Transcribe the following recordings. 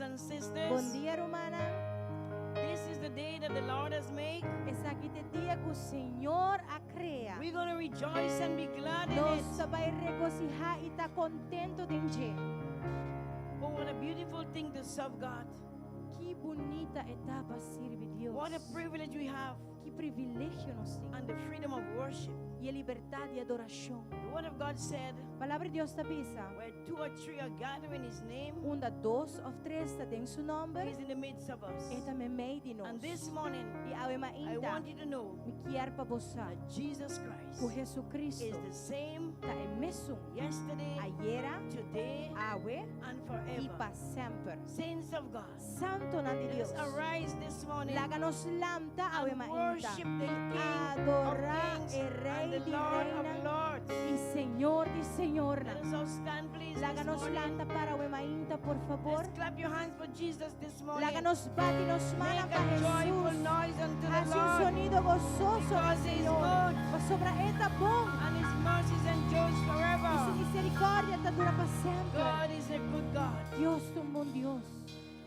and sisters. Bom dia, Romana. This is the day that the Lord has made. Esse aqui é o dia que o Senhor a cria. We're going to rejoice and be glad in Nós it. vai regocijar e estar contento de dia. Oh, what a beautiful thing to serve God. Que bonita etapa servir Deus. What a privilege we have, Que privilégio nós temos. and the freedom of worship. E a liberdade e adoração. The Word of God said, A palavra de Deus avisa. where 2 or 3 are gathered in His name, Dois ou três está em seu nome. He's in the midst of us. É também meio de nós. And this morning, E ao I ainda want you to know me quer para você. that Jesus Que Christ Jesus Cristo is the same está é mesmo. yesterday, Ayer, today, hoje and e forever. para sempre. Saints of God, Santo na de let us Deus. arise this morning Láganos lanta ao and worship ainda. the King of Adorar Kings el and Rey the de Lord of Reina Lords. e Senhor de Senhor. Let us all stand, please, this Láganos morning. lanta para o ainda, por favor. Let's clap your hands for Jesus this morning. Láganos bate nos manos Make para a joyful Jesús. noise unto the Haz un Lord, sonido gozoso, because He is Señor. good, Mas sobre esta bom. and His mercies endures E su forever. misericordia está dura para sempre. God is a good God. Dios es un buen Dios.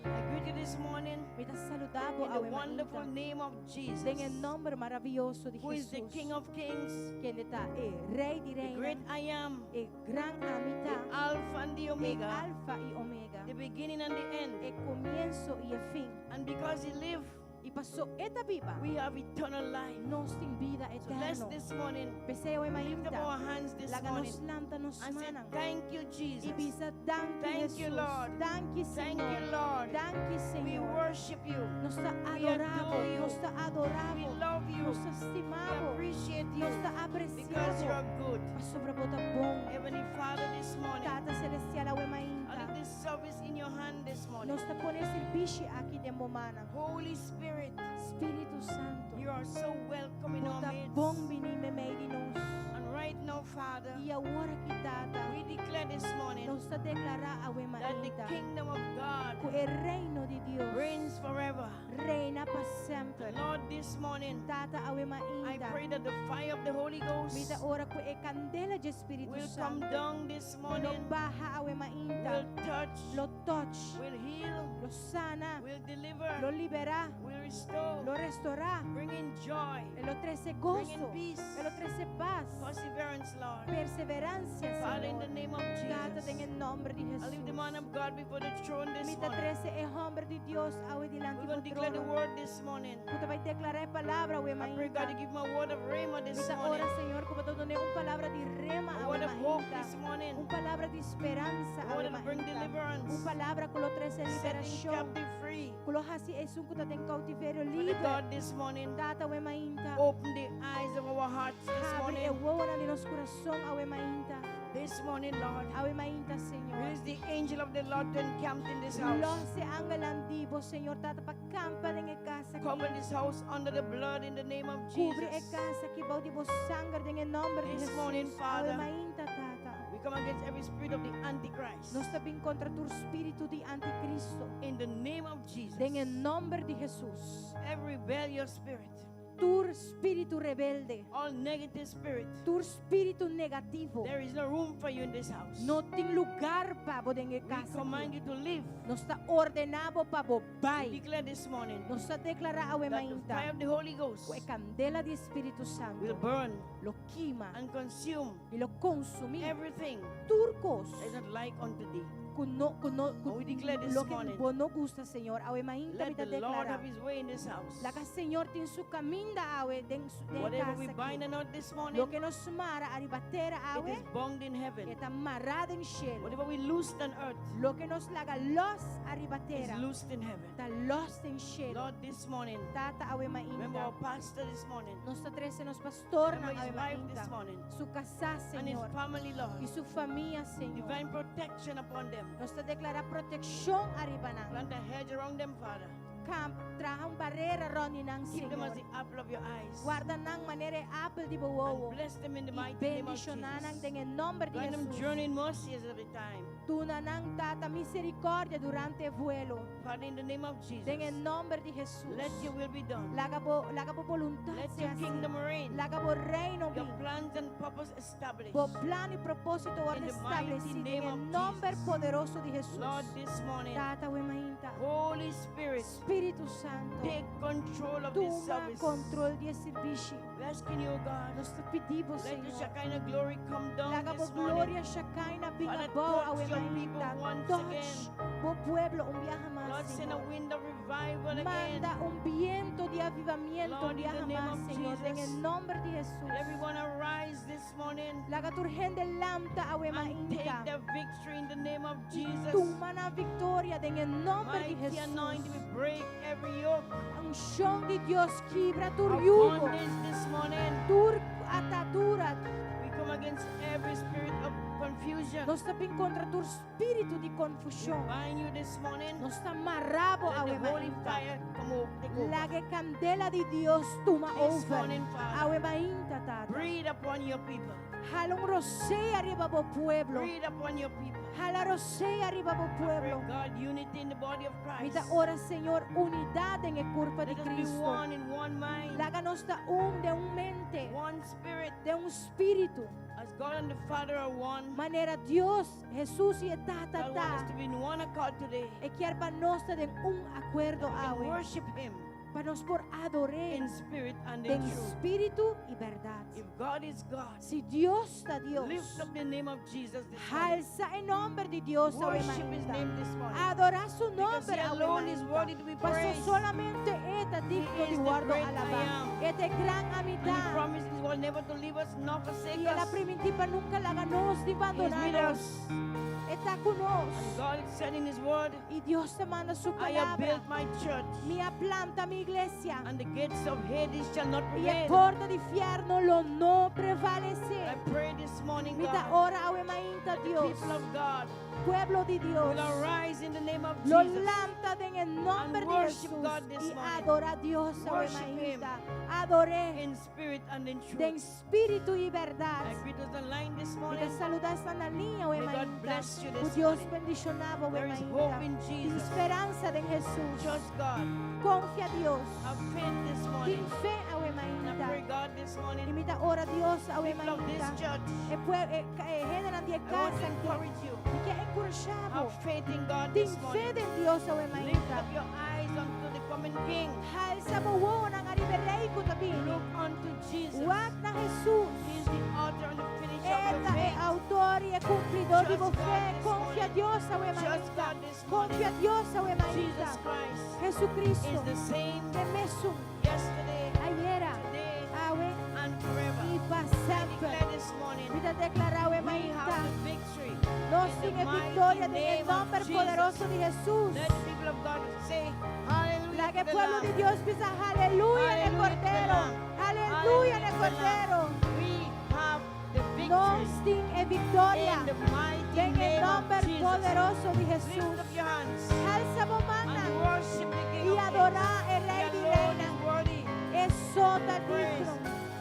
I greet you this morning Me está saludando in a the wonderful name of Jesus, en el nombre maravilloso de who is the Jesús. King of Kings, Quien está Rey de the great Reina, I am, gran the amistad, Alpha and the Omega, Alfa y Omega, the beginning and the end. comienzo y el fin. And because He lived, Y pasó esta vida, we have eternal life. nos sin vida So let's eterna. this morning Peseo y lift up our mainta, hands this la morning nos lanta nos and say, manan. thank you, Y Jesus. bisa danki Thank you, Jesús. Lord. Danki Thank Señor. you, Lord. Danki We Señor. worship you. Nos está We adorado, adore you. nos está We adorado, love you. nos We estimado, appreciate you nos está because you apreciado. are good. Pa sobrabota bom. Heavenly Father, this morning, Tata celestial awe I mainta. leave this service in your hand this morning. Nos está pone servicio aqui de momana. Holy Spirit, Espírito Santo. you are so welcome in our Bota midst. bom vinime meio de nós. And right now, Father, E agora que tata, we declare this morning nos está declarar awe that the mainta. kingdom of God Que o reino de Deus reigns forever. reina para sempre. Lord, this morning, Tata awe I mainta. pray that the fire of the Holy Ghost Mita ora ko e candela de Espírito will come Santo. down this Lo morning, baja awe mainta. will touch, Lo touch. will heal, Lo sana. will Lo deliver, libera. will restore, Lo restaura. bringing joy, E lo trece bringing gozo. peace, E lo trece paz. perseverance, Lord. Perseverancia, Father, in Señor. the name of Tata Jesus, en el nombre de I leave the Jesús. man of God before the throne this Mita morning. trece e hombre de Dios awe dilante We're do going to declare the trono. word this morning. Puta vai declarar a palavra awe I pray God to mainta. give my word of rhema this Mita morning, ora, Señor, como todo ne un palavra de rema a awe word of hope mainta. this morning, Un palavra de esperanza a word awe that bring mainta. deliverance, Un palavra con lo trece setting liberación. captive free. Kulo hasi e sun kuta den cautiverio Father libre. God, this morning, Tata awe mainta. open the eyes of our hearts this Abre e morning. uona de nos corazón awe mainta. This morning, Lord, Awe mainta, Señor. release the angel of the Lord to encamp in this Lo house. se angel antivo, Señor, tata pagkampa ng casa. Cover this house under the blood in the name of Cubre e Jesus. casa que bauti bo sangre en el nombre de This Jesús. morning, Father, Awe mainta, tata. We come against every spirit of the Antichrist Nos tabing contra tu espíritu de anticristo. in the name of Jesus. En el nombre de Jesús. Every rebellious spirit, Tu espíritu rebelde. all negative spirit, Tu espíritu negativo. there is no room for you in this house. No tem lugar pa bo en We casa. command you to live. Nos está ordenado pa We bobay. declare this morning Nos está declara awe that the mainta. fire of the Holy Ghost Kue candela de Espíritu Santo. will burn Lo quima and consume y lo consumir. everything Turcos. that is not like unto thee. Kuno, And we declare this lo que morning, vos no gusta, Señor. Awe mainta let mita the Lord declara. have his way in this house. La que Señor tin su caminda awe den Whatever we casa bind aquí. on earth this morning, Lo que nos mara aribatera it awe is bound in heaven. está marrado en cielo. Whatever we loosed on earth Lo que nos laga los is aribatera loosed in heaven. está lost en cielo. Lord, this morning, Tata awe remember mainta. our pastor this morning, Nos trece nos pastor na remember his awe wife mainta. this morning, Su casa, and his Señor. family, Y Lord. su familia, Señor. Divine protection upon them. Nos te declara protección arriba na. Plant a hedge around them, Father. traha ang barrera ron ng Keep them as Senhor. the apple of your eyes. Guarda ng manera apple di And bawowo. bless them in the mighty name of Bendicionanang Jesus. dengan nombre di Grant them Jesus. journey in mercy every time. Tuna ng tata misericordia durante vuelo. Father, in the name of Jesus, Dengan nombre di Jesus. let your will be done. Laga po voluntad Let siya your kingdom reign. Laga po reino Your bi. plans and purpose established. Po plano y propósito o In the mighty establecido name en of el nombre Jesus. poderoso de Jesús. Lord, this morning, Tata we mahinta. Holy Spirit, Espíritu Santo. take control of this Toma service. control di servicio. We're asking you, God, Nos te pedimos, let the Señor. Shekinah glory come down Laga po this morning. gloria Shekinah Father, bingabaw touch awe your people mahinta. once Touch again. po pueblo umbiyaha mas, Lord, send a Señor. wind of revival again. Manda un viento de avivamiento Lord, in the umbiyaha name mas, of Señor. En Jesus, el nombre de Jesús. Let everyone arise this morning Laga turhen de lamta awe and take mahinta. their victory in the name of Jesus. Tuma na victoria en el nombre de Mighty anointing, Jesús. we break every yoke Ang siyong di Dios kibra tur of yugo. bondage this morning. Tur atadura. We come against every spirit of confusion. Nos taping contra tur spirito di We confusión. bind you this morning. Nos tamarrabo Let awe the holy mahinta. fire come over. Take over. Lage candela di Dios tuma This over. morning, Father, Awe mahinta tata. breathe upon your people. Halong rosé arriba po pueblo. Breathe upon your people. Hala rosé arriba po Pray, pueblo. God, unity in the body of Christ. Mita ora Señor unidad en el cuerpo de Let us be Cristo. one in one mind, Láganos de un mente, one spirit. de un espíritu. As God and the Father are one, Manera Dios, Jesús y God wants us to be in one accord today. E quiera nos de un acuerdo And awe. worship Him Para nos por adorar in spirit and en in truth. espíritu y verdad. If God is God, Si Dios está Dios, lift up the name of Jesus this morning. alza el nombre de Dios awe Worship His mahinta. name this morning. Adora su Because nombre He awe alone is mahinta. worthy to be Paso praised. solamente esta digno He de is the guardo great I alabar. am. Este gran And He amistad. promised He will never to leave us nor forsake Y la us. primitiva nunca la ganó He ni is with abandonarnos. us. Está con nos. And God is said in His word, Y Dios te manda su I have palabra. built my church, Mi planta mi iglesia. and the gates of Hades shall not Y el prevail. porta de infierno lo no I prevalece. pray this morning, Mita God, ora awe mainta the Dios. people of God Pueblo de Dios. will arise in the name of Lo Jesus. lanta en el nombre And de worship Jesús. God this Y morning. adora a Dios awe Worship Him. mainta. Adoré In spirit and in de truth. espíritu y verdad. I greet us online this Y morning. te saludas en la línea, May awe God mainta. bless you O this Dios morning. bendicionado, awe There is mainta. hope in Tem Jesus. esperanza en Jesús. Trust God. Confia a Dios. Have faith this Tem morning. fe, awe And I mainta. pray, God, this morning, Imita ora a Dios, awe people of this mainta. church, E generan de I want to casa encourage you. y que encorajado. Have faith in God Tem this fe morning. en Dios, awe Lift mainta. up your eyes unto the coming King. Halsa mo wo nang ariberei ko tabi. Look unto Jesus. Wag na Jesus. He is the author and the finisher of your Ella es faith. autor y es cumplidor de Trust fe. God this Confia a morning. Dios, awe Trust mainta. God this morning. Confia a Dios, awe mainta. Jesus Christ Jesucristo. is the same De mesum. yesterday, Ayer, today, awe and forever. y para I siempre. declare this morning, Vida declara, awe we mainta. have the victory. Nos in the sigue mighty victoria en name el of nombre Jesus. poderoso de Jesús. Let the people of God say, Hallelujah La que to the pueblo de Lamb. Dios pisa aleluya en el Aleluya to the cordero. Lamb. Aleluya en el Aleluya to the cordero. We have the Nos victory tiene victoria in the mighty en el name nombre of Jesus. poderoso de Lift Jesús. up your hands Alza vos and mana worship the King y of adora Kings. el Rey He de alone Reina. is worthy. Exalta Praise. digno.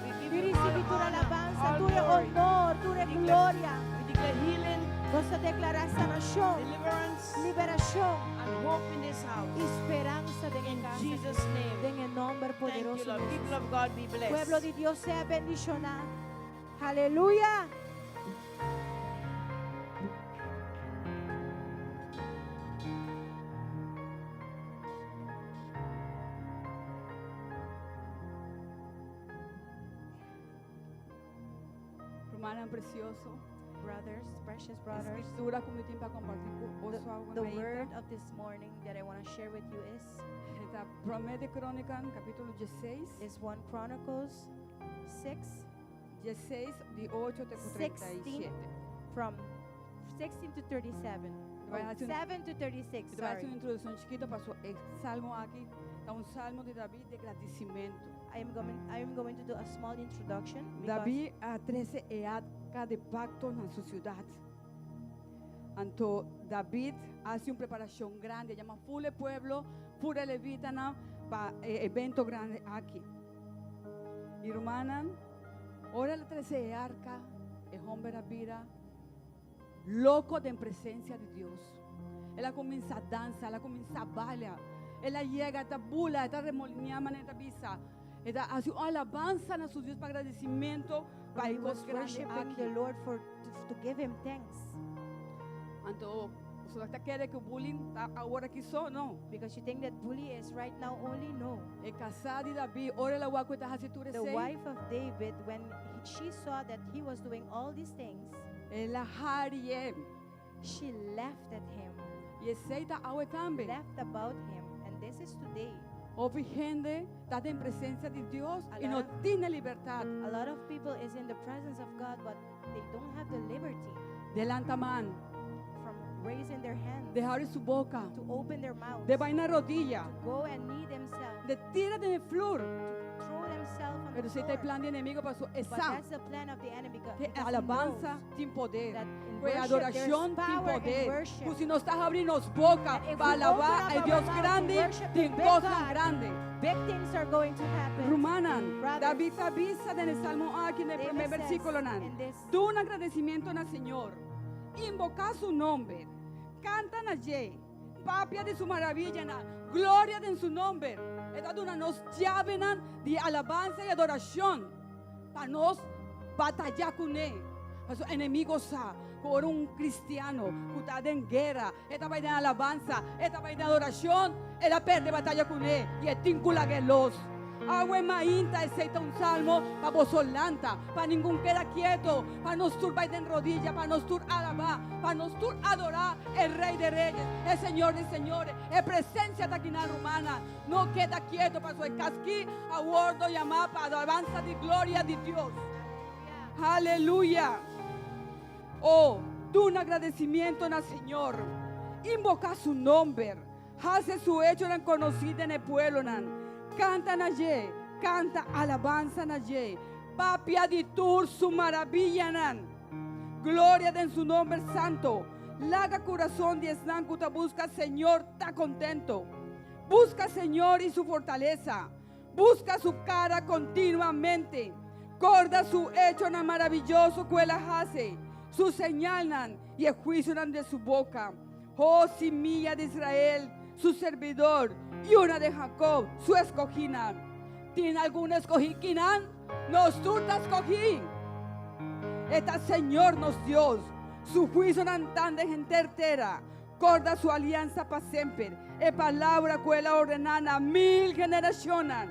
We give Tú you recibes all tu honor, alabanza, all tu eres glory. honor, tu eres We gloria. We declare healing, Vas a declarar sanación, deliverance, liberación and hope in this house. y esperanza de In casa. Jesus' name. En el nombre Thank you, poderoso Lord. de People Jesús. of God, be Pueblo blessed. de Dios sea bendicionado. Aleluya. Hermana precioso, Brothers, precious brothers, escritura como eu tenho para compartilhar com the, você algo the bem. word of this morning that I want to share with you Está Promete Crônica, capítulo 16, is 1 Chronicles 6 16 de 8 até 37. from 16 to 37. Vai Oh, hacer 7 to 36, Te voy a hacer sorry. una introducción chiquita para su salmo aquí. Está un salmo de David de agradecimiento. I am going to do a small introduction because David a 13 época de pacto na sua cidade. Anto David hace una preparación grande, llama full pueblo, full levitana para evento grande aquí. Y hermana, ahora la 13 arca, el hombre vida, loco de en presencia de Dios. Ella comienza a danzar, ella comienza a bailar, ella llega, esta bula, esta remolineada, esta visa, ella hace una alabanza a su Dios para agradecimiento, para He ir was grande worshiping the aquí. Lord to give him thanks. Anto, ¿usted quiere que el bullying está ahora aquí solo? No. Because you think that bully is right now only? No. El casado de David, ahora la guaco está haciendo The wife of David, when she saw that he was doing all these things, la harie, she laughed at him, y aceita agua también. laughed about him. And this is today. Ovi gente está en presencia de Dios y no Alora. tiene libertad. A lot of people is in the presence of God, but they don't have the liberty Delanta man, from raising their hands, de abrir su boca, to open their mouths, de vaina rodilla, to go and knee themselves, de tira de flor. to throw themselves on Pero the si está el floor. plan de enemigo para su But esa that's the plan of the enemy. que because he alabanza knows sin poder, that in pues worship adoración there's sin power in poder. worship. Pues si no estás abriendo boca And if para we open alabar up al our Dios mouth to grande, worship the sin big cosas God, grandes. Big things are going to happen. Rumanan, Brothers, David avisa en el Salmo aquí en el David primer says versículo, nan, in this, tú un agradecimiento al Señor, invoca su nombre, cantan allí, papia de su maravilla, na, gloria de su nombre, esta una nos llavenan de alabanza y adoración, para nos batallar con él, para sus enemigos, por un cristiano que está en guerra, esta va de alabanza, esta va de adoración, él pierde batalla con él y es tíncula que los. Agua mainta aceita un salmo para vosolanta, para ningún queda quieto, para nos turbar en rodillas, para nos tur alabar, para nos tur adorar el Rey de Reyes, el Señor de Señores, el presencia de aquí en la romana, no queda quieto para su casquí, a bordo llamar para alabanza de gloria de Dios. Aleluya. Oh, tú un agradecimiento al Señor, invoca su nombre, hace su hecho tan conocido en el pueblo, nan. Cantan allí, canta alabanza allí. Papia de tur su maravilla, nan. Gloria en su nombre santo. Laga corazón de esnancuta busca Señor, está contento. Busca Señor y su fortaleza. Busca su cara continuamente. Corda su hecho tan maravilloso que él hace. Su señal nan y el juicio nan de su boca. Oh, semilla de Israel, su servidor, y una de Jacob, su escogida. ¿Tiene alguna escogida? Nos tú te escogí. Esta Señor nos Dios, su juicio tan de gente entera, corda su alianza para siempre. E palabra que él ordenana 1000 generaciones.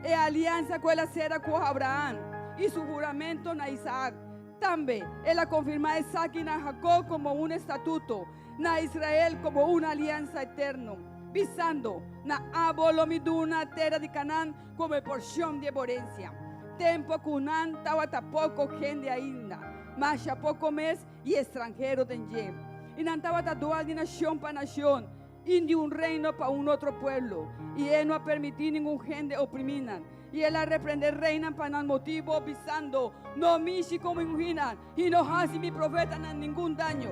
E alianza que él será con Abraham y su juramento na Isaac. También él confirma a Isaac y a Jacob como un estatuto, na Israel como una alianza eterna, visando na abolomiduna terra de Canaán como porción de herencia. Tempo Cunán estaba tampoco gente ainda, mas ya poco mes y extranjero tenye. Y no estaba dual de nación para nación, y de un reino para un otro pueblo. Y él no ha permitido ningún gente oprimida. Y él a reprender reina para motivo visando, no misi como inginan, y no hace mi profeta ningún daño.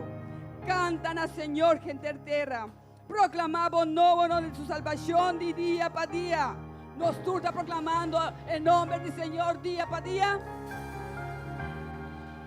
Cantan al Señor gente entera. Proclamamos nuevo de su salvación de día para día. Nos tú está proclamando el nombre del Señor día para día.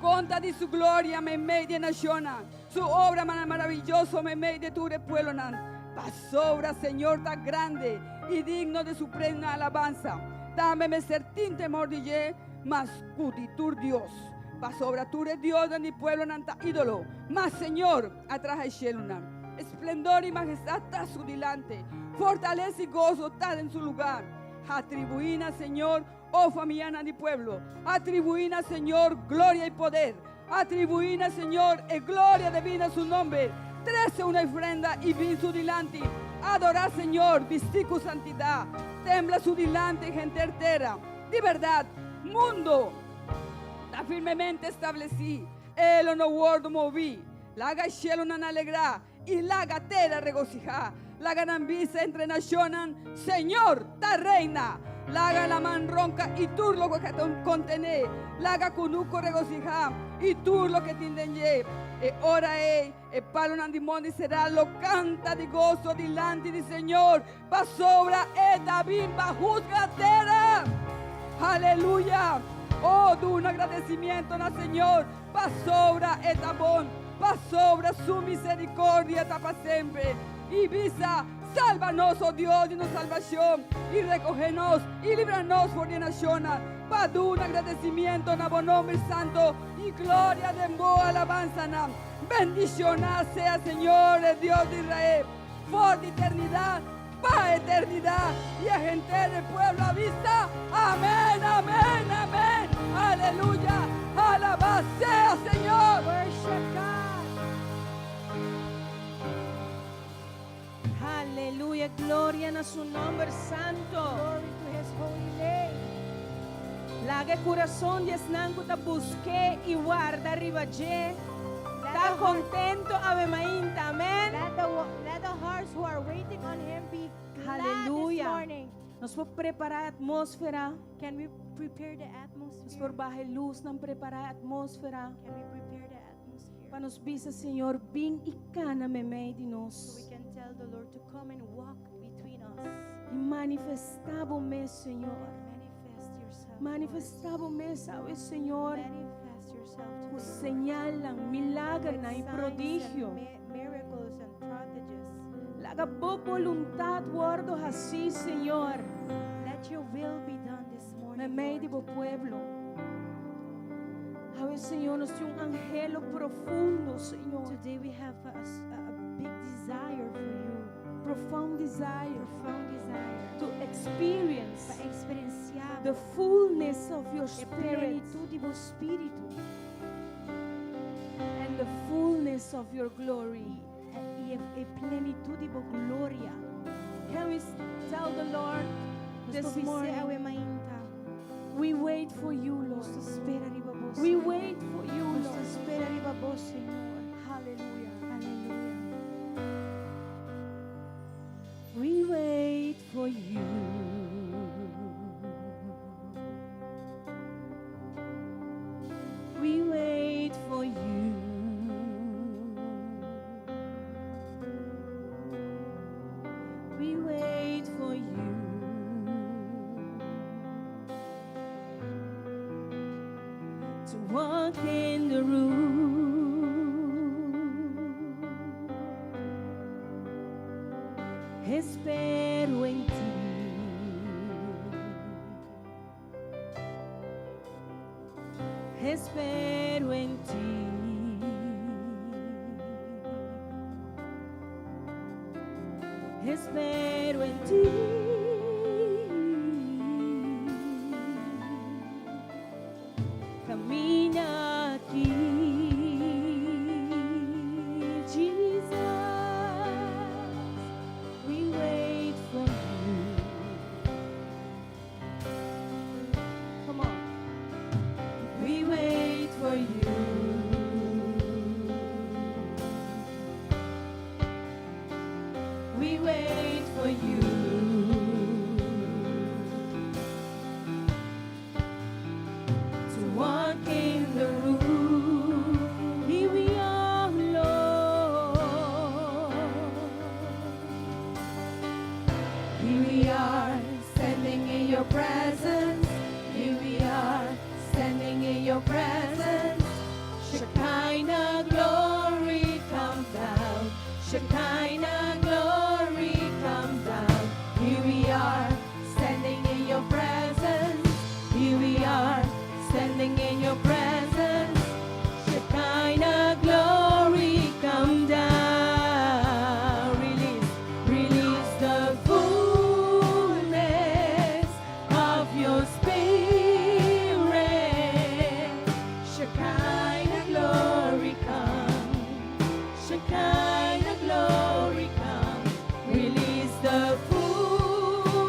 Conta de su gloria me media naciona. Su obra maravillosa me media tu pueblo nan. Pasobra Señor tan grande y digno de su plena alabanza. Dame me certín temor de ye, mas cutitur Dios. Pasobra tu Dios de mi pueblo nanta ídolo. Mas Señor atrás el cielo nan. Esplendor y majestad está a su delante, fortaleza y gozo está en su lugar. Atribuina, Señor, oh familia de pueblo, atribuina, Señor, gloria y poder, atribuina, Señor, y gloria divina a su nombre. Trece una ofrenda y vin su delante, adorar, Señor, vestir con santidad, tembla su delante, gente entera. De verdad, mundo, está firmemente establecido, él no guardo moví, la haga el cielo no alegra. Y la gatera regocija, la ganambisa entre naciones, Señor, ta reina, la haga la man ronca y tú lo que contene, la haga cunuco regocija y tú lo que tienden E ora ei, e parlano di mondi sarà, lo canta di gozo dinanzi di Signore, va sopra e da bimba juzga a terra. Aleluya. Oh, tu un agradecimiento al Señor, va sobra e da bon, va sobra su misericordia para siempre. Y visa, sálvanos, oh Dios, de nuestra salvación, y recógenos, y líbranos por la nación. Va tu un agradecimiento en el nombre santo, y gloria de boa alabanza. Bendición sea, Señor, el Dios de Israel, por eternidad, para eternidad, y a gente del pueblo a vista. Amén, amén, amén. Aleluya. Alabado sea, Señor. Worship God. Aleluya, gloria a su nombre santo. Glory to His holy name. Lage corazón yesnanco ta busque y guarda ribaje. Let Está the heart- contento ave mainta, amén. Let the hearts who are waiting on Him be glad Aleluya. this morning. Nos por preparar a atmosfera. Can we prepare the Nos por atmosphere? bajar luz, não preparar a atmosfera. Can we prepare the atmosphere? Para nos bisa, Senhor, bem e cana me meio de So we nós. can tell the Lord to come and walk between us. E manifestava-me, Senhor. Manifest yourself. Manifestava-me, sabe, Senhor. Manifest yourself O to us. señalan, milagre With e signs prodigio. and miracles and prodigies. Laga boa voluntade, guardo assim, Senhor. Let your will be done this Me morning. meio de Lord. bo pueblo. Ave, Senhor, nós temos angelo profundo, Senhor. Today we have a big desire for you. Profound desire Profound desire. to experience Para experienciar the fullness of your a spirit plenitude do Espírito and the fullness of your glory. e a plenitude da glória. Can we tell the Lord this Nós morning, mainta. we wait for you, Nós Lord. espera riba vos. We wait for you, Nós Lord. espera riba vos, Senhor. Hallelujah. Aleluia. We wait for you. We wait for you. We wait for you. To walk in the room. Espero en ti. Espero en ti. Espero en ti. Camina aquí, Jesus. We wait for you. Come on. We wait for you. We wait for you. To walk in the room. Here we are, Lord. Here we are, standing in your presence. Here we are, standing in your presence. Shekinah glory come down. Shekinah glory come down. Here we are, standing in your presence. Here we are, standing in your presence. Shekinah glory come down. Release, release the fullness of your spirit. Shekinah glory come. Shekinah glory come. Release the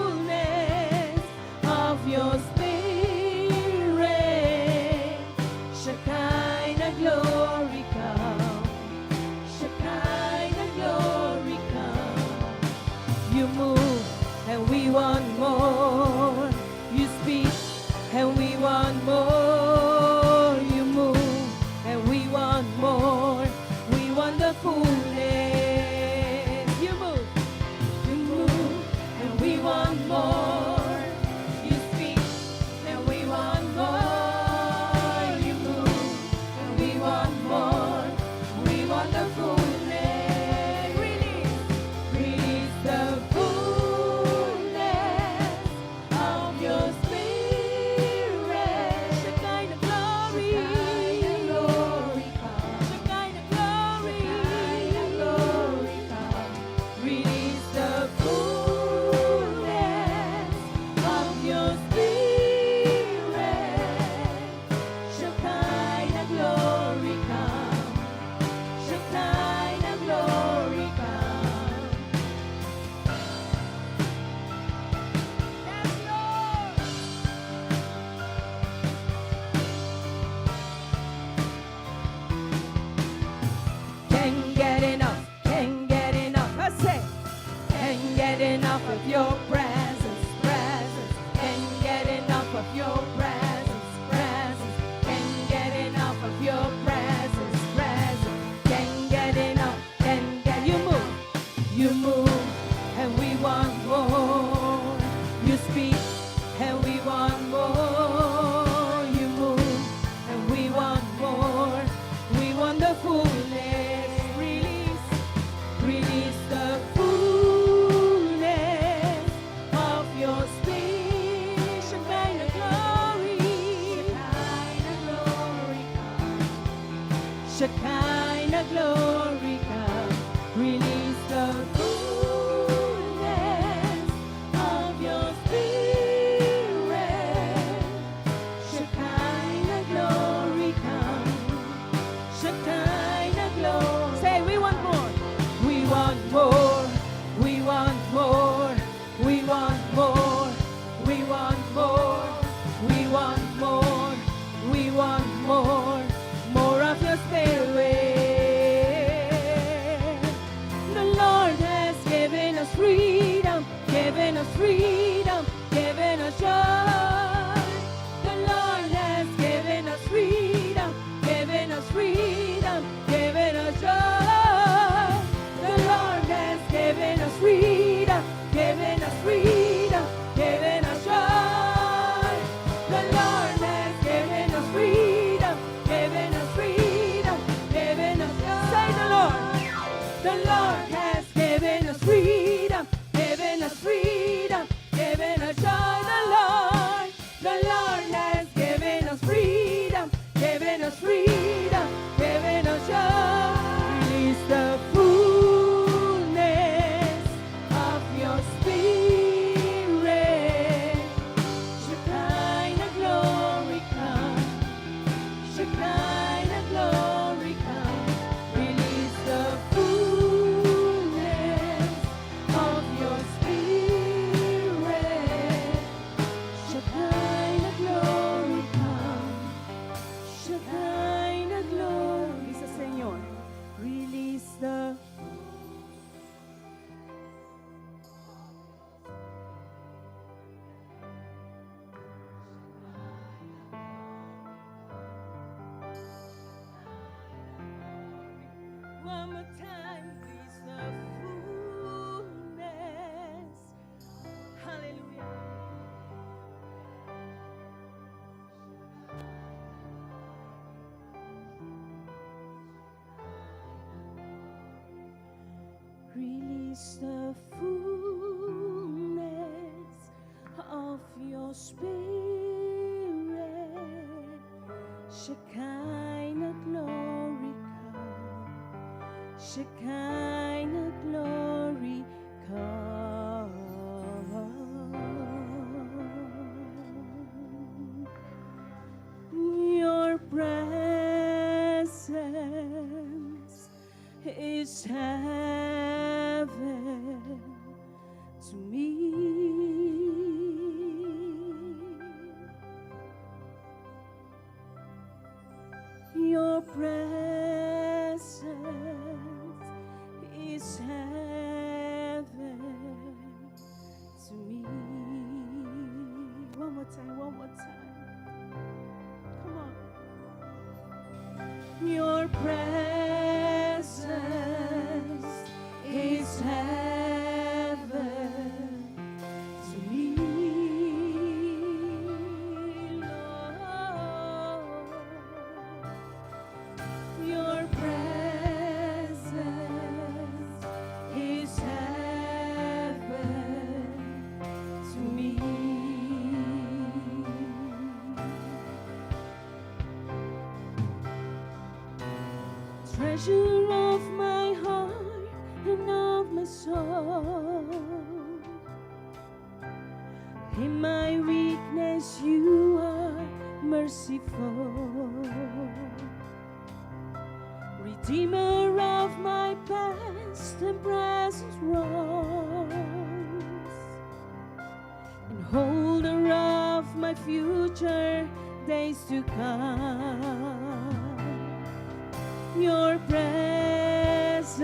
fullness of your spirit. Shekinah glory come. Shekinah glory come. You move and we want more. You speak and we want more. You move and we want more. get enough of your presence, presence. Can't get enough of your presence, presence. Can't get enough of your presence, presence. Can't get enough, can't get. You move, and we want more. You speak, and we want more. You move, and we want more. We want the fullness. Release the fullness of your spirit. Shekinah glory, Shekinah glory come. Release the fullness of your spirit. Shekinah glory come. Shekinah glory. Say, we want more. We want more, we want more, we want more, we want more, we want more, we want more of your spirit. The Lord has given us freedom, given us freedom, given us joy. The Lord has given us freedom, given us freedom, given us joy. Giving us freedom, giving us freedom, giving us joy. The Lord has given us freedom, giving us freedom, giving us joy. Say the Lord has given us freedom, giving us freedom, giving us joy. The Lord has given us freedom, giving us freedom, giving us joy. Release the one more time, please, the fullness. Hallelujah. Release the fullness of your spirit. Shekinah glory come. Shekinah glory come. Your presence is heaven to me. Your presence is heaven to me. One more time, one more time. Come on. Your presence is heaven to me, Lord. Your presence is heaven to me. Treasure of my heart and of my soul. In my weakness you are merciful. Redeemer of my past and present wrongs, and holder of my future days to come. Your presence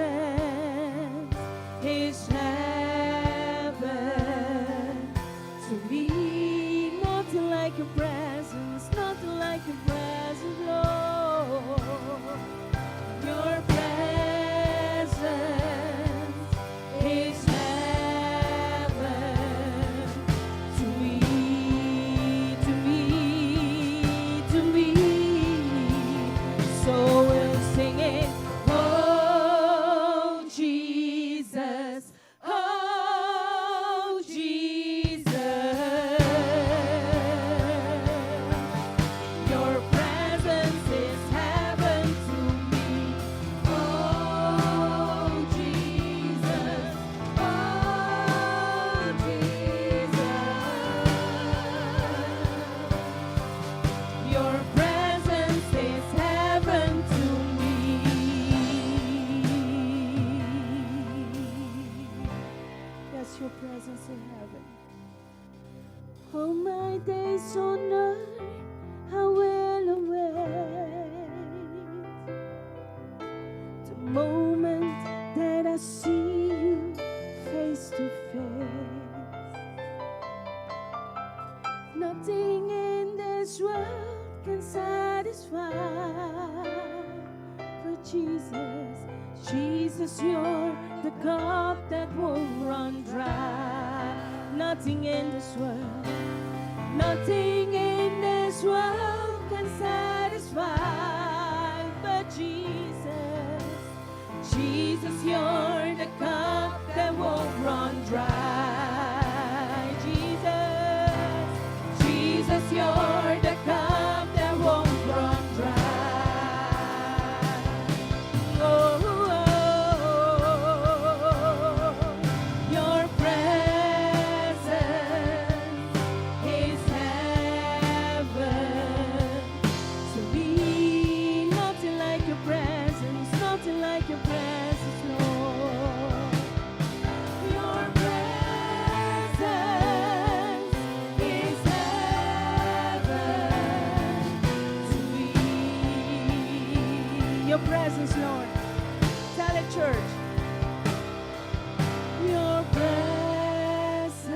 is heaven presence in heaven. All my days on earth, I will await the moment that I see you face to face. Nothing in this world can satisfy, but Jesus, Jesus, you're the cup that won't run dry. Nothing in this world, nothing in this world can satisfy, but Jesus, Jesus, you're the cup that won't run dry. Jesus, Jesus, you're the cup that won't run dry. Oh, your presence is heaven to me. Nothing like your presence, nothing like your presence, Lord. Your presence is heaven to me. Your presence, Lord. Tell it, church. Your presence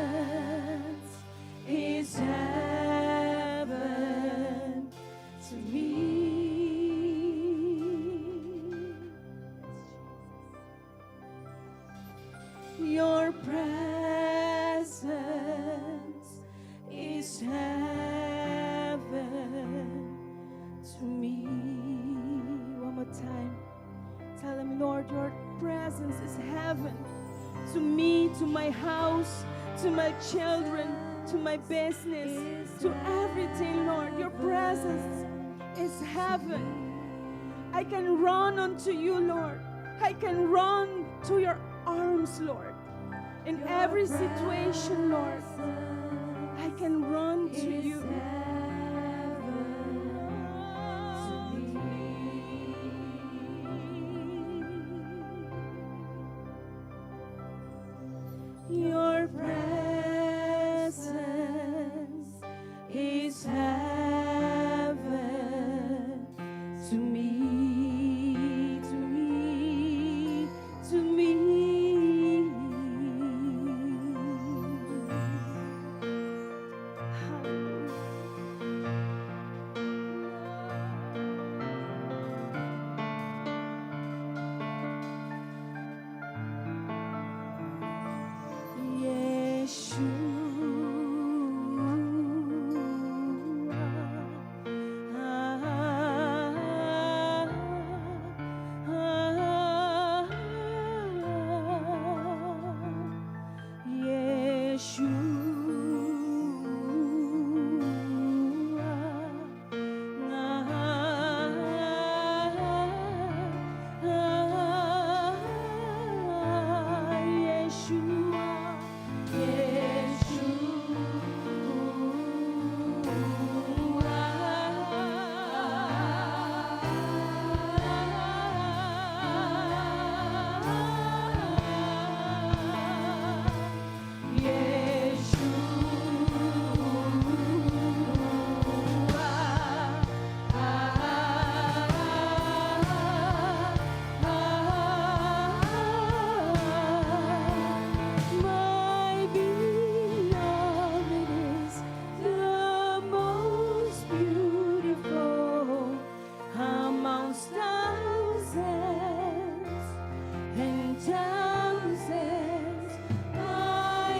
is heaven to me. Your presence is heaven to me. One more time. Tell him, Lord, your presence is heaven to me, to my house, to my children, to my business, to everything, Lord. Your presence is heaven. I can run unto you, Lord. I can run to your arms, Lord. In every situation, Lord, I can run to you. Your presence is heaven to me, to me, to me. Thousands and my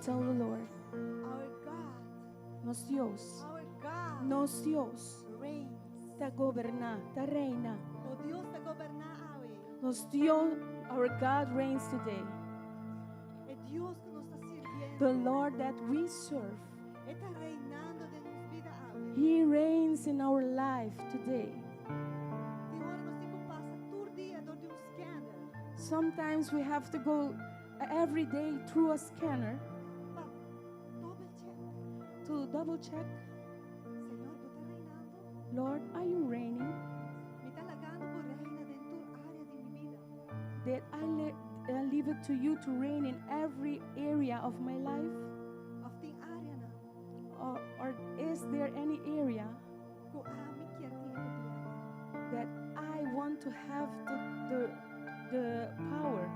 tell the Lord, our God, nos Dios, our God nos Dios, reigns. ta goberna, ta reina. O Dios te gobernaba. Nos Dios, our God reigns today. El Dios que nos está sirviendo. The Lord that we serve, Está reinando de nos vida ahora. He reigns in our life today. Tem hora nós temos que passar todo dia dentro de scanner. Sometimes we have to go every day through a scanner Pa, double check. to double check, Senhor, tu está reinando? Lord, are you reigning? Me está lagando por reina dentro área de mi vida. That I leave it to you to reign in every area of my life? Of tem área na. Or is there any area Ko ami quer ter copiar. that I want to have the power?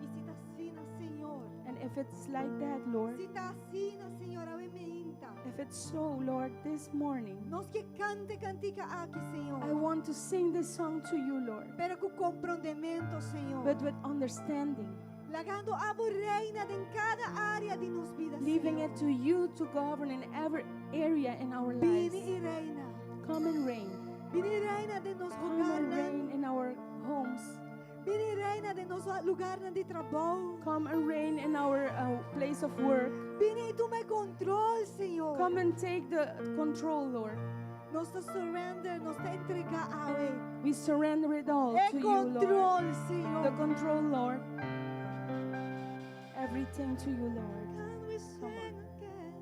E se está assim, Senhor. And if it's like that, Lord, Se está assim, Senhor, eu me inta. if it's so, Lord, this morning, Nós que cante cantica aqui, Senhor. I want to sing this song to you, Lord, Pero com compreendimento, Senhor. but with understanding, Lagando a reina em cada área de nos vidas. leaving Senhor. it to you to govern in every area in our lives. Vini e reina. Come and reign. Vini e reina de nos Come and lugar. reign in our homes. Vini e reina de nos lugar de trabalho. Come and reign in our place of work. Vini e toma controle, Senhor. Come and take the control, Lord. Nos te surrender, nos te entregar a Él. We surrender it all É to you, Lord. controle, Senhor. The control, Lord. Everything to you, Lord. Can we sing again?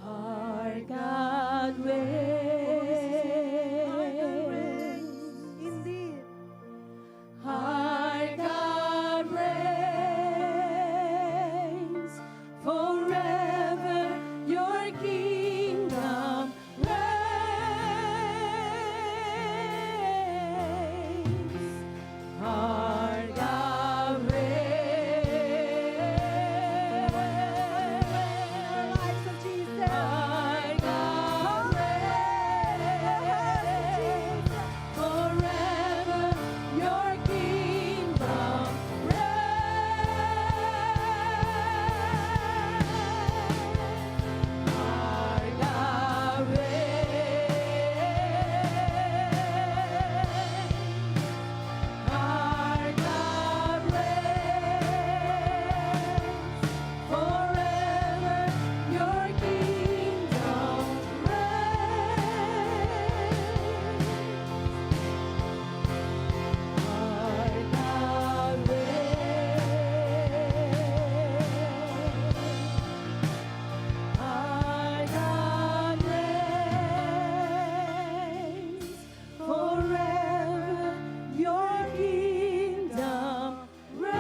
Our God reigns. Indeed. Our God reigns forever. Your kingdom reigns. Our God reigns. Our lives of Jesus. Our God reigns forever. Your kingdom reigns. Our God reigns. Our God reigns forever. Your kingdom reigns. Our God reigns. Our God reigns forever. Your kingdom reigns.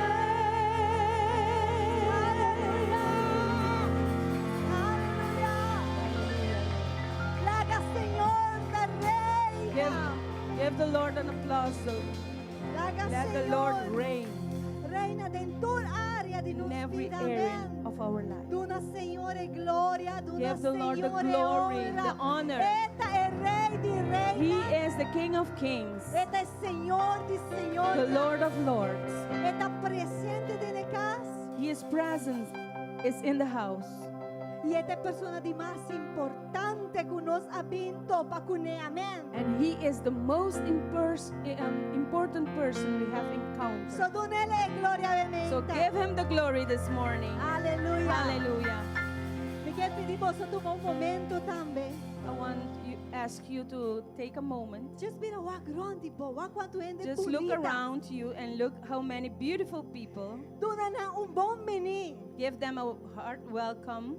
Laga, Senhor, da reina. Give the Lord an applause, though. Laga, Let the Senhor. Lord reign Reina dentro área de in nos every vida. area Amén. of our life. Duna, Senhor, e glória. Duna, Give the Lord the Senhor, e glory, honra. the honor. Eta é Rei de He reina. is the King of Kings, Eta é Senhor de Senhor. the Lord of Lords. Eta presente de casa. His presence is in the house. E esta é a pessoa de mais importante que nós habito para cune. Amém. And He is the most important person we have encountered. So donele glória a So give Him the glory this morning. Aleluia. Hallelujah. Me quero pedir você tomar momento também. I want to ask you to take a moment. Just mira o grande bo, o quanto ende Just look around you and look how many beautiful people. Duna na bom menino. Give them a heart welcome.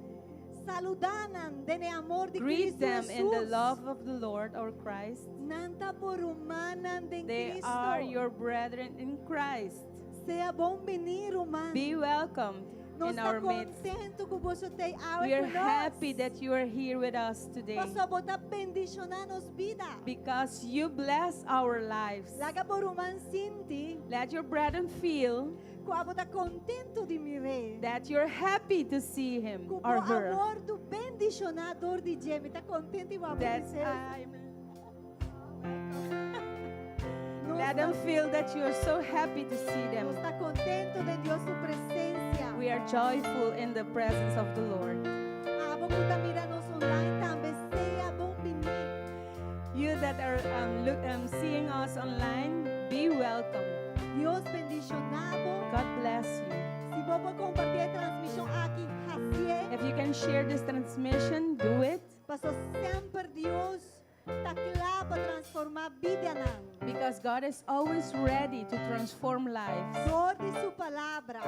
Saludanan de amor de Greet Cristo them in the Jesus. love of the Lord our Christ. Nanta por humanan de They Cristo. are your brethren in Christ. Sea bom menino, man. Be welcomed Nós in está our midst. contento que você tem We are happy that you are here with us today Você botar bendicionar nos vida. because you bless our lives. Laga por human sinti, Let your brethren feel que a botar contento de me ver. that you're happy to see him Que o or her. amor do bendicionador de Jamie está contente e vai That aparecer. let them feel that you're so happy to see them. Está contento de Deus sua presença. we are joyful in the presence of the Lord. Abo kuta mira nos online tambe seya bom bini. You that are seeing us online, be welcome. Dios bendicionado. God bless you. Si bobo compartir transmissão aqui, hasie. If you can share this transmission, do it. Paso sempre Dios takla para transformar vida nan. Because God is always ready to transform lives. Dor de su palabra.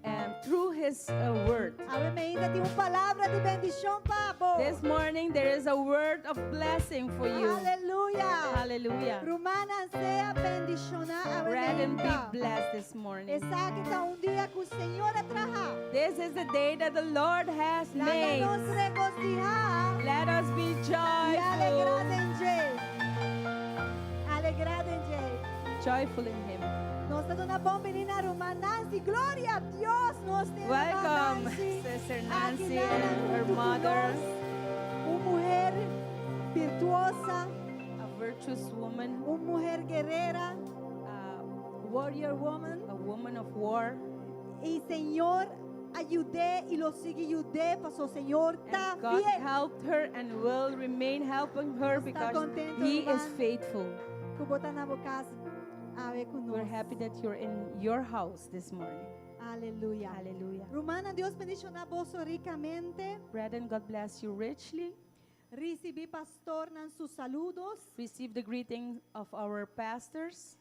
And through His word. Ave me ainda tem palavra de bendição pabo. This morning there is a word of blessing for you. Hallelujah. Hallelujah. Romana sea bendicionada. Read and be blessed this morning. Essa que está dia que o Senhor atraja. This is the day that the Lord has made. Nos regocijar. Let us be E joyful. Alegradenje. Joyful in Him. Nós estamos na bom menina Nancy. Glória a Deus. Nós temos Welcome, Nancy. Sister Aqui Nancy na and her junto mother, conosco. Uma mulher virtuosa. a virtuous woman, Uma mulher guerreira. Warrior woman. a woman of war. Y Señor, ayudé y lo sigue ayudé, pasó Señor, está And God bien. helped her and will remain helping her because contento, He is hermano. faithful. Kubota na bukas, ave We're happy that you're in your house this morning. Aleluya. Hallelujah. Romana, Dios bendicionar vos ricamente. Brethren, God bless you richly. Recibí pastor nan sus saludos. Receive the greeting of our pastors.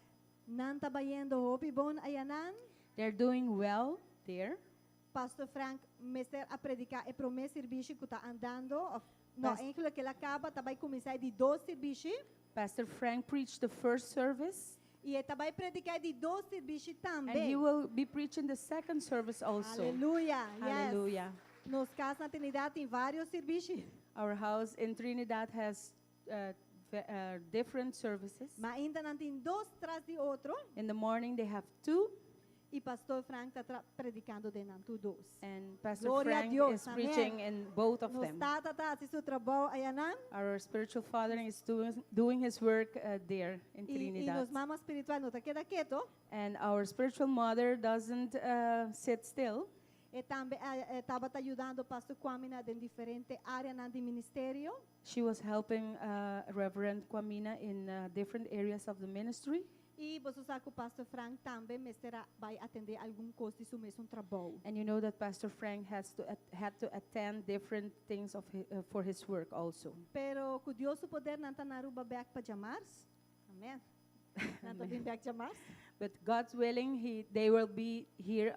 Nan tabayendo hopi bon ayanan. They're doing well there. Pastor Frank, mester a predicar e promes serviço que está andando. No, Pas- incluye que la acaba, tabay começar de 2 serviços. Pastor Frank preached the first service, E tabay predicar de 2 serviços and he também. will be preaching the second service also. Aleluia. Yes. Hallelujah. Nos casas na Trinidade tem vários serviços. Our house in Trinidad has different services. Mas ainda não tem 2 tras de outro. In the morning they have two, E pastor Frank está predicando de nantu 2. and Pastor Gloria a Frank Dios, is amen. preaching in both of Nos them. tata se seu trabalho ayanan. Our spiritual father is doing his work there in E Trinidad. nos mama espiritual não tá queda quieto. And our spiritual mother doesn't sit still. E também estava ajudando o pastor Kwame na de diferente área na de ministério. She was helping Reverend Kwamina in different areas of the ministry. E você sabe que o pastor Frank também mestera vai atender algum coisa de seu mesmo trabalho. And you know that Pastor Frank had to attend different things for his work also. Pero com Deus o poder não tá na Aruba back para jamars. Amém. Não tá bem back jamars. But God's willing, they will be here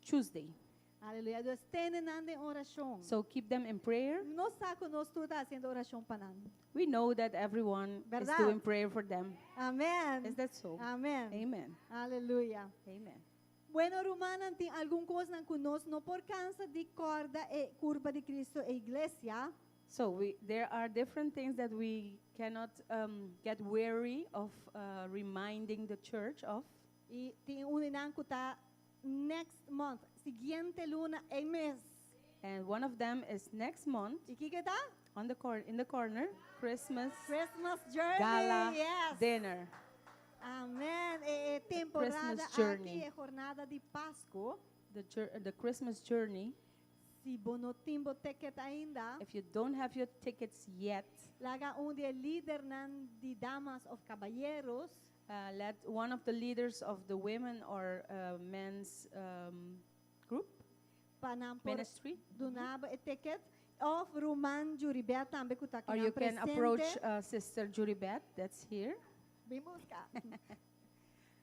Tuesday. Aleluia. Deus tem nande oração. So keep them in prayer. Nós saco nós tudo fazendo oração para nós. We know that everyone is Verdad. doing prayer for them. Amém. Is that so? Amém. Amen. Aleluia. Amen. Bueno, Romana, tem alguma coisa que nós não por causa de corda e curva de Cristo e igreja. So there are different things that we cannot get weary of reminding the church of. E tem inan que tá next month, seguinte luna e mês. And one of them is next month E que tá? in the corner, Christmas Christmas journey. Gala Yes. Dinner. Amém. E temporada Christmas journey. aqui é jornada de Páscoa. The Christmas journey. Se bono timbo ticket ainda, If you don't have your tickets yet, laga de líder nan de damas of caballeros. let one of the leaders of the women or men's group Panampor ministry, dunaba e ticket of Roman Juribet tambe kuta or you can approach Sister Juribet, that's here. Vimos ka.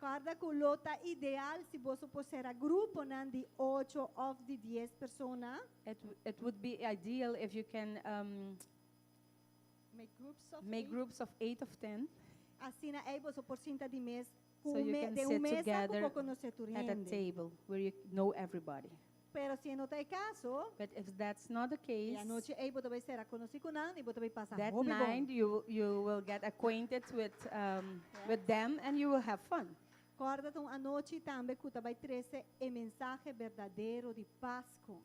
Cada culota ideal si você posera grupo nan de 8 of de 10 persona. It would be ideal if you can make groups of 8 of 10, Assim na é você por cinta de mês so you can de sit mês together pouco no at a seturiende. table where you know everybody. Pero se não tem caso, But if that's not the e case, a noite aí você vai ser a conhecer com nan e você vai passar that hobby bom. night you will get acquainted with them and you will have fun. Acorda a noite também que vai trazer o mensagem verdadeiro de Páscoa.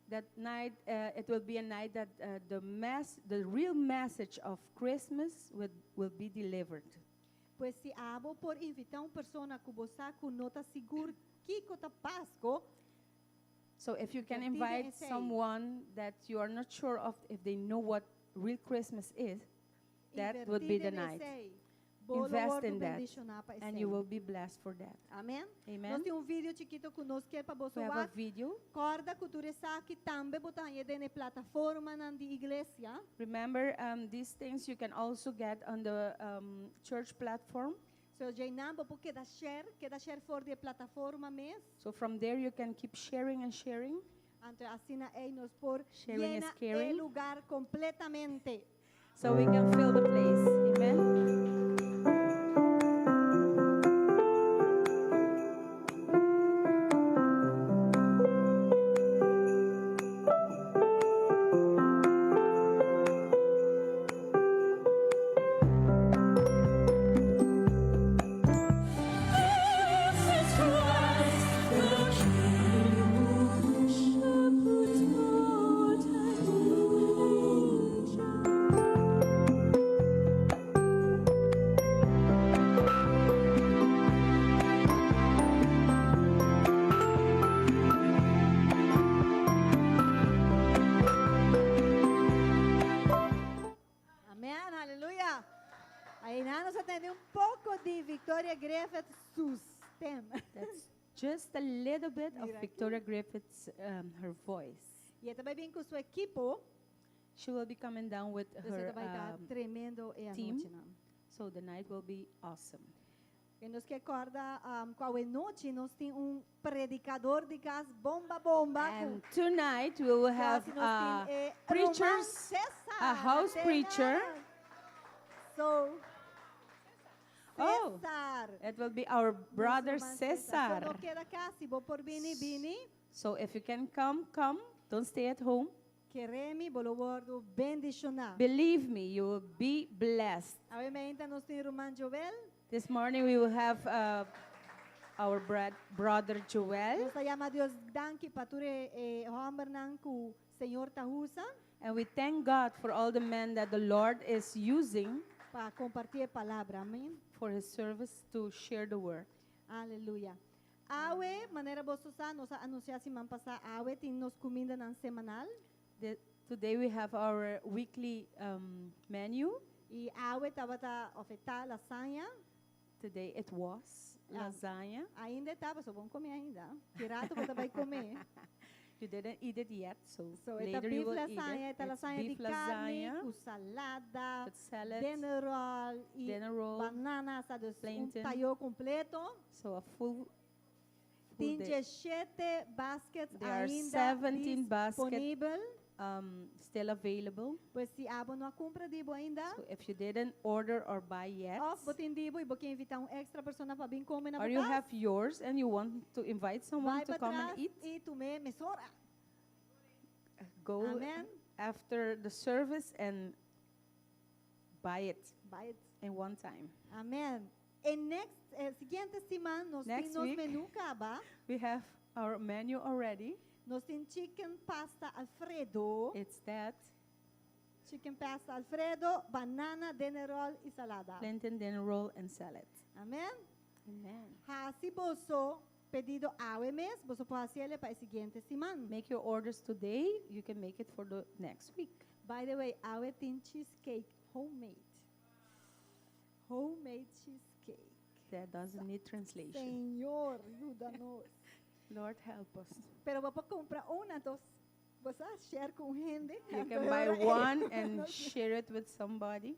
That night, it will be a night that the real message of Christmas will be delivered. Pois se abo por invitar uma pessoa que você nota seguro que cota Páscoa, So if you can Divertite invite e sei. someone that you are not sure of if they know what real Christmas is, that would be the night. Invest in that, and you will be blessed for that. Amen. Amen. Nós temos vídeo chiquito conosco que é para você We have a video. corda cultura que também botar aí na plataforma na de igreja. Remember, these things you can also get on the church platform. So já não porque da share for de plataforma mesmo. So from there you can keep sharing and sharing. Então assim é nos por Sharing is llena caring. el lugar completamente. So we can fill the place. Amen. Amém, aleluia. Aí nós atendemos pouco de Victoria Griffith tema. That's just a little bit of Mira Victoria Griffith's her voice. E também vem com sua equipe. She will be coming down with Você her vai estar tremendo e a team. noite não. So the night will be awesome. E nos que acorda qual é noite nós temos predicador de casa bomba. And tonight we will have preachers, a house preacher. So, Oh, Cesar. it will be our brother So, Cesar. não queda cá, se vou por bini. So if you can come, come. Don't stay at home. Queremos, bolo bordo, bendicionar. Believe me, you will be blessed. Obviamente nós temos o irmão Joel. This morning we will have our brother Joel. Nós chama Deus danke para tu homem não com o Senhor tá usa And we thank God for all the men that the Lord is using para compartilhar a palavra. Amém. for his service to share the word. Aleluia. Awe, maneira bososa, nós anunciamos semana passada, awe tem nos comida na semanal. Today we have our weekly menu. E awe estava a ofertar lasanha. Today it was lasagna. Ainda estava, só vamos comer ainda. Que rato você vai comer? You didn't eat it yet, so, So, esta later beef you will eat lasanha, it. esta It's lasanha de beef carne, lasagna com salada, with salad, dinner roll e dinner roll, banana, sabe, plantain. taio completo. so a full Tem day. 17 baskets There are ainda 17 baskets disponível. still available. Pois se abo não compra dibo ainda, So if you didn't order or buy yet, off botin dibo e boquem invitar extra persona para vir comer na or you boca. have yours and you want to invite someone Vai to para come and trás eat, e tume mesora. go Amen. after the service and buy it Vai. in one time. Amém. E seguinte semana nós Next temos week. menu caba. We have our menu already. Nós temos chicken pasta Alfredo, It's that chicken pasta Alfredo, banana, dinner roll e salada. plantain dinner roll and salad. Amém. Amen. Se você pedido awe mês, você pode fazer para a seguinte semana. Make your orders today. You can make it for the next week. By the way, awe tem cheesecake homemade. Homemade cheesecake. That doesn't need translation. Senhor, ajuda-nos. Lord help us. Pero vou comprar uma, dos. Você share com gente. You can buy one and share it with somebody.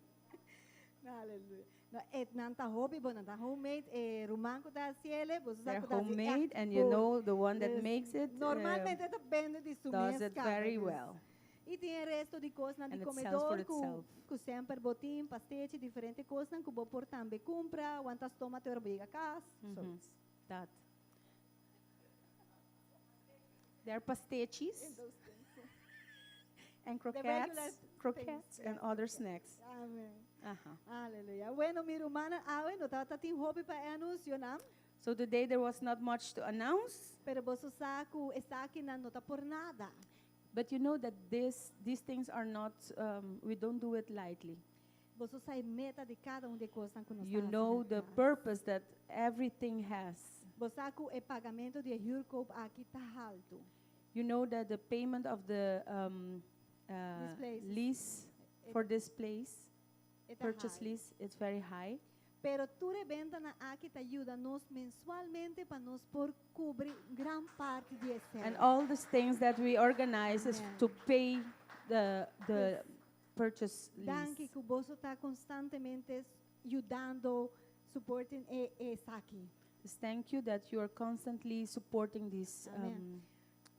Aleluia. No, nanta hobby, bo nanta homemade, rumanco da ciele, você They're sabe homemade, and you know the one that makes it Normalmente é depende de sua does it very well. E tem resto de coisas And de it sells for comedor itself. com sempre botim, pastete, diferente coisas que vou por também compra, quantas tomates eu vou casa. So, Mhm. That. There are pasteches those things. and regular croquettes and yes. other snacks. Amém. Uh-huh. Aleluia. Bueno, mi hermana, no tava tem hobby para anúncio, não? So today there was not much to announce, Pero você sabe que está aqui não nota por nada. but you know that these things are not, we don't do it lightly. Você sabe meta de cada de coisas que nós You know the purpose that everything has. Você sabe que o pagamento de Hurcope aqui está alto. You know that the payment of the This place is- lease it- for this place, Esta purchase high. lease, it's very high. Pero tu revenda na aqui te ajuda nos mensualmente para nos por cobrir gran parte de esse. And all these things that we organize is Amen. to pay the purchase Danke lease. que o bolso está constantemente ajudando, supporting esse aqui. Just thank you that you are constantly supporting these Amen.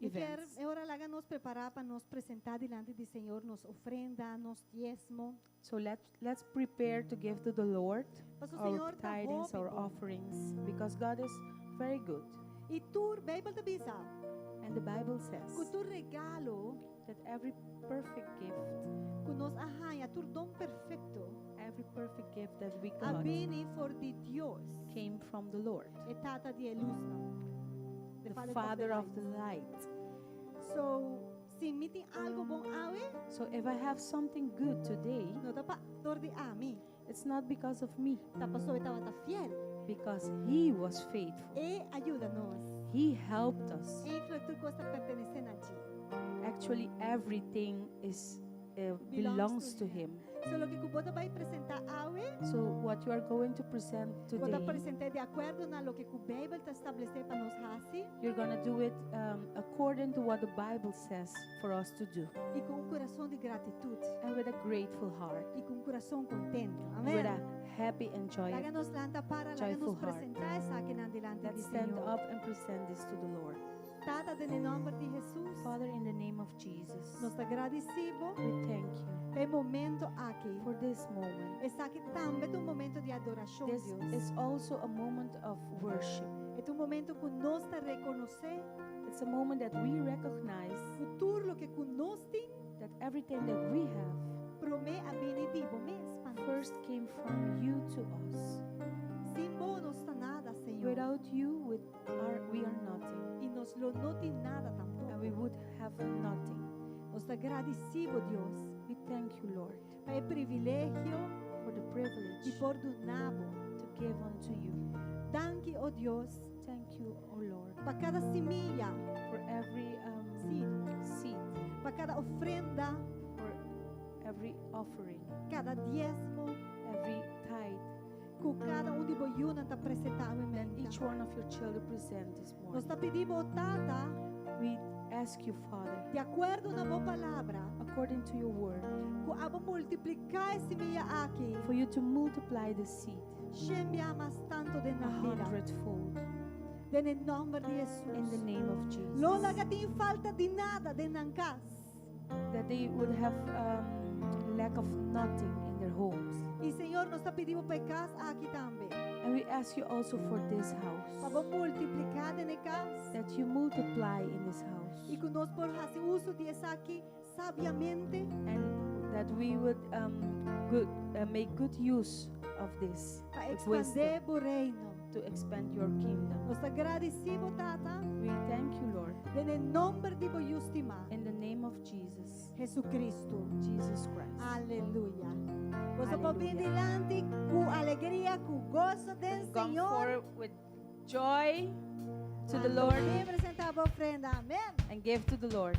E quer events. agora lá nos preparar para nos apresentar diante do Senhor, nos ofrenda, nos diezmo. So let's prepare to give to the Lord Mas o our Senhor está tithings, our bom. offerings, because God is very good. E tu, Bíblia te bisa, And the Bible que says tu regalo, that every perfect gift, que nos arranha, tu dom perfeito, every perfect gift that we a got bene for de Deus. came from the Lord, E tata de luz, não. the Father of the light. So, se me tem algo bom awe, So if I have something good today, não tá pa dor de ami. it's not because of me, Tá passou e tava tá fiel. because He was faithful. E ajuda-nos. He helped us. E tudo coisa pertencendo a ti. Actually, everything belongs to Him. So, lo que Kubota vai apresentar awe, So what you are going to present vou today, apresentar de acordo na lo que o Bíblia está estabelecendo para nos fazer you're going to do it according to what the Bible says for us to do, e com coração de gratitude and with a grateful heart, e com coração contente. and with Amém. a happy and Láganos lanta para joyful láganos heart. apresentar essa aqui na delante Let's do stand Senhor. up and present this to the Lord. Tata, em nome de Jesus, Father, in the name of Jesus, nós agradecemos we thank you pelo momento aqui. for this moment. Está aqui também um momento de adoração, This Deus. is also a moment of worship. É momento que nós te reconhecer It's a moment that we recognize o tudo que nós tem that everything that we have promete a benedivo mesmo. first came from you to us. Sem vós não está nada, Senhor. Without you, we are nothing, E nós não tem nada tampouco. and we would have nothing. Nós te agradecemos, Deus, We thank you, Lord, pelo privilégio for the de privilege perdonarmos. to give unto you. Danke, oh Deus, Thank you, O Lord, para cada semilla, for every seed, para cada ofrenda, for every offering, cada diezmo, every tithe que cada de vós está apresentando em that each one of your children present this Nós morning. te pedimos, Tata, We ask you, Father, de acordo na boa palavra, according to your word, que aba multiplicar essa semilla aqui, for you to multiply the seed enviamos tanto de na vida, 100-fold em nome de in the Jesus. name of Jesus. Não laga tem falta de nada de na casa. That they would have lack of nothing in their homes. E Senhor, nós te pedimos para casa aqui também, And we ask you also for this house, para multiplicar na casa. that you multiply in this house, E que nós por fazer uso dessa aqui sabiamente, and that we would make good use of this para with wisdom expandir o reino. to expand your kingdom. Nós te agradecemos, Tata, We thank you, Lord, em nome de vós estimar, in the name of Jesus, Jesucristo. Jesus Christ. Aleluia. Você Aleluia. pode vir delante com alegria, com gozo do Come Senhor. forward with joy to the Lord E apresentar a ofrenda. Amém. and give to the Lord.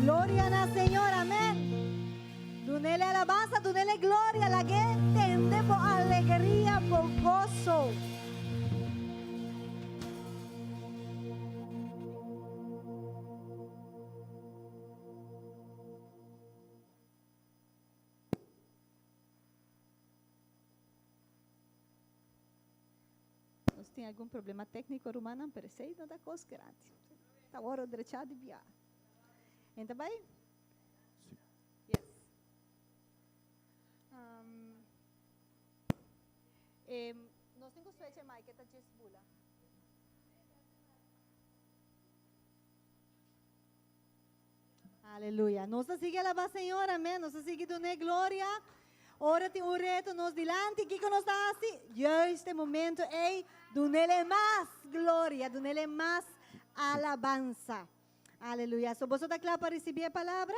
Gloria al Señor. Amén. Dunele alabanza, dunele gloria. La gente ende por alegría, por gozo. tem algum problema técnico romano, pero sei não dá coisa grande. Tá hora derechado de via. Então bem? Sim. Yes. Nós temos fecha mais que tá desbula. Aleluia. Nós sigue alabar Senhor, amém. Nós sigue dando glória. Ora tem reto nos dilante, que nós está assim. E este momento é donele mais glória, donele mais alabanza. Aleluia. So, você está claro para receber a palavra?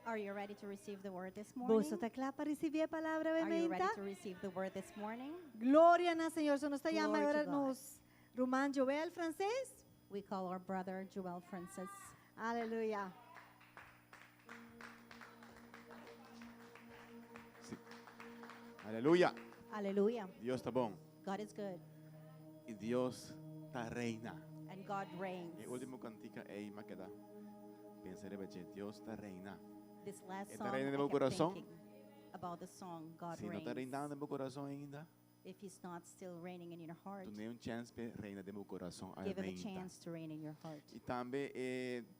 Are you ready to receive the word this morning? Você está claro para receber a palavra, Are you ready amém? to receive the word this morning? Glória na Senhor. So, nós está chamando Glory to agora God. nos Roman Joel francês. We call our brother Joel Francis. Aleluia. Sim. Aleluia. Hallelujah. Deus está bom. God is good E Deus está reina. and God reigns. E último cantica é uma que dá. Pensarei bem, Deus está reina. This last Está song, reinando I no meu kept coração? thinking about the song God Se não está reigns. reinando no meu coração ainda, If he's not still reigning in your heart, tu nem chance para reina no meu coração give him a ainda. chance to reign in your heart. E também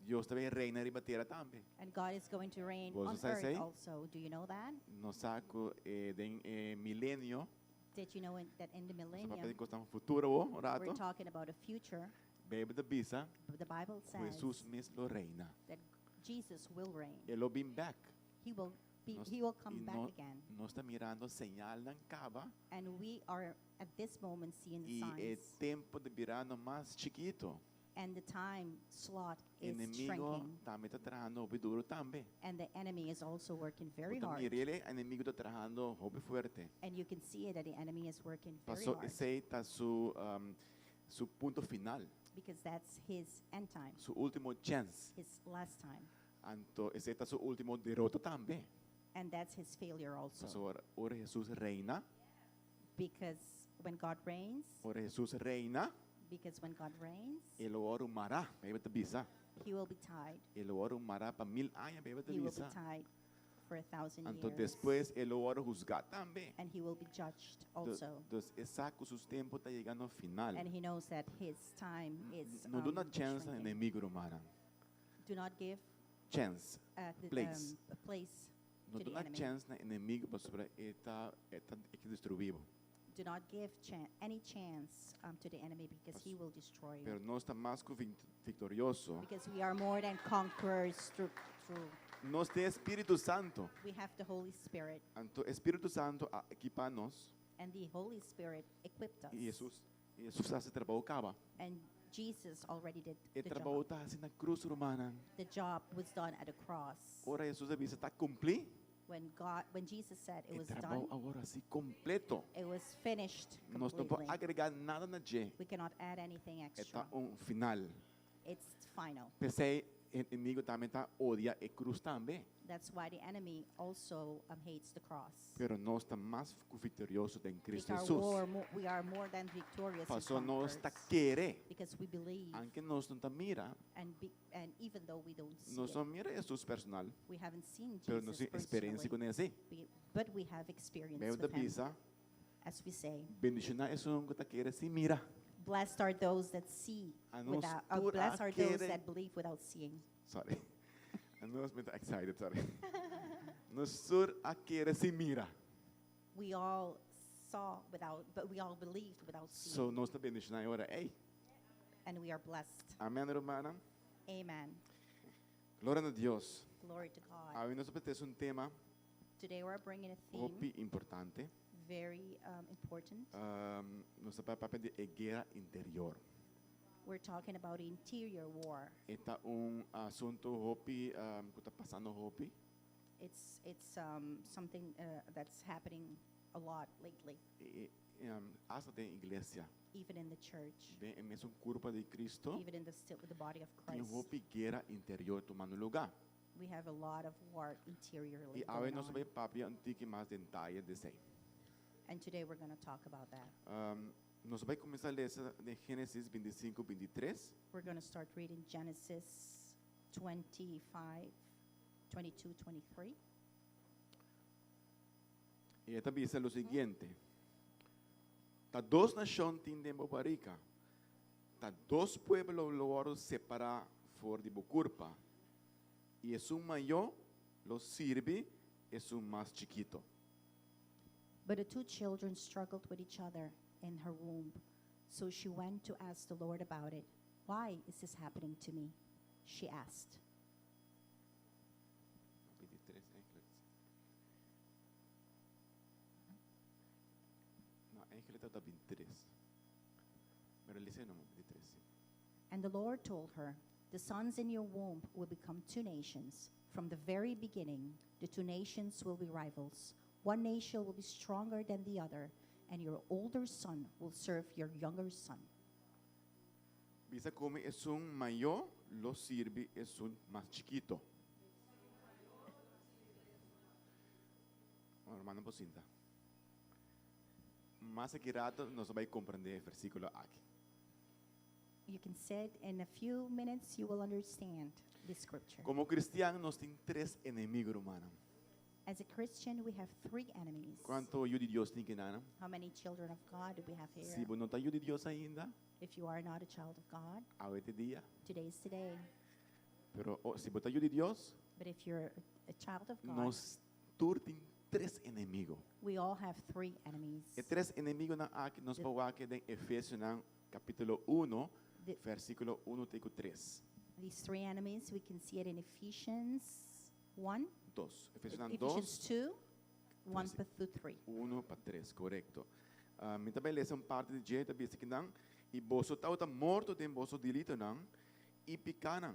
Deus também reina em terra também. And God is going to reign Você on sabe earth sei? also. Do you know that? No saco de milênio, Did you know that in the sa papel millennium, que está no futuro, we're rato, talking about a future, bebe da bisa, the Bible says Jesus mesmo reina. that Jesus will reign. Ele will be back. He will Nos- he will come e back no- again. Nós está mirando señal na cava And we are at this moment seeing the e é signs. tempo de virando mais chiquito. And the time slot is Inimigo shrinking. também está trabalhando hobby duro também. And the enemy is also working very Então, hard. ele inimigo está trabalhando hobby forte. And you can see it that the enemy is working very Passou hard. esse está su ponto final, Because that's his end time, su último chance. his last time. Então, esse está su último derrota também. And that's his failure also. Passou ora Jesus reina, Because when God reigns, ora Jesus reina, because when God reigns, ele ora mará, bebe da bisa. he will be tied. Ele ora mará para 1000 anos, bebe da He will be bisa. tied for 1,000 Então, years. depois ele ora juzgar também. And he will be judged also. Então, exacto, su tempo está chegando ao final. And he knows that his time is Não dá uma chance ao shrinking. inimigo romano. Do not give Chance. Place. a place Não to dá the uma enemy. chance ao inimigo para sobre está destruído. Do not give any chance to the enemy, because he will destroy Pero you. nós está mais que vitorioso. Because we are more than conquerors through. Nós temos Espírito Santo. We have the Holy Spirit, Então, Espírito Santo equipa nós and the Holy Spirit equipped us. e Jesus faz o trabalho acaba. And Jesus already did O the trabalho job. está assim na cruz romana. The job was done at the cross. Ora Jesus avisa está cumprir. When Jesus said it O was trabalho done, agora assim completo. it was finished Nós não podemos completely. agregar nada na G. We cannot add anything extra. Está final. It's final. Pensei, o inimigo também está odia a cruz também. That's why the enemy also hates the cross. Pero nós está mais vitorioso em Cristo Because Jesus. we are more than victorious Passou and nós está conquerors. querer. Because we believe, Aunque nós não está mira, and even though we don't see nós it, não mira Jesus personal, we haven't seen pero nós Jesus temos experiência com personally, ele. but we have experience Meu da with him. bisa, As we say, bendicionar é um que está querer se mira. blessed are those that see Anos without, tur blessed are those akere- that believe without seeing. Sorry. Nós me excited, sorry. Nós sur a querer se mira. We all saw without, but we all believed without seeing. So nós está bendicionar agora. Ei, And we are blessed. amém, romana. Amen. Glória a Deus. Glory to God. Hoje nós temos tema Today we're bringing a theme, muito importante. very important. Nós estamos falando de guerra interior. We're talking about interior war. Está assunto hopi que está passando hopi. It's something that's happening a lot lately, Hasta de igreja. even in the church, Bem, é mesmo corpo de Cristo. even in the body of Tem Christ. hopi guerra interior tomando lugar. We have a lot of war interiorly E hoje going nós on. vamos papia antigo mais detalhe de sei. And today we're going to talk about that. Nós vamos começar a ler de Gênesis 25, 23. We're going to start reading Genesis 25, 22, 23. E esta dice lo siguiente. Ta dos nación tinde bobarica. Ta dos pueblos lugar separa for de bucurpa. Y es un mayor lo sirve, es un más chiquito. But the two children struggled with each other in her womb. So she went to ask the Lord about it. Why is this happening to me? She asked. 23 eigenlijk. No, eigenlijk está 23. Pero dice no, 23. Sí. And the Lord told her, the sons in your womb will become two nations. From the very beginning, the two nations will be rivals. One nation will be stronger than the other, and your older son will serve your younger son. Visa como es un mayor, lo sirve es un más chiquito. Hermano Pocinta. Más accurato nos va a comprender el versículo aquí. You can sit in a few minutes, you will understand this scripture. Como cristiano nos tiene tres enemigos, hermano. As a Christian, we have three enemies. ¿Cuánto ayuda de Dios tiene que nada? How many children of God do we have here? Si vos no te ayuda de Dios ainda, If you are not a child of God, a este día. today is today. Pero si vos te ayuda de Dios, But if you're a child of God, nos tiene tres enemigos. we all have three enemies. E tres enemigos na aqui nos pau aqui em Efésios capítulo 1, The- versículo 1 até 3. These three enemies, we can see it in Ephesians 1, 2. Efésios Ephesians 2, 2, 1 Versi- through 3. 1 para 3, correto. Mi também lê uma parte de jeito que não e vosso tau tá morto den vosso delito não e picanan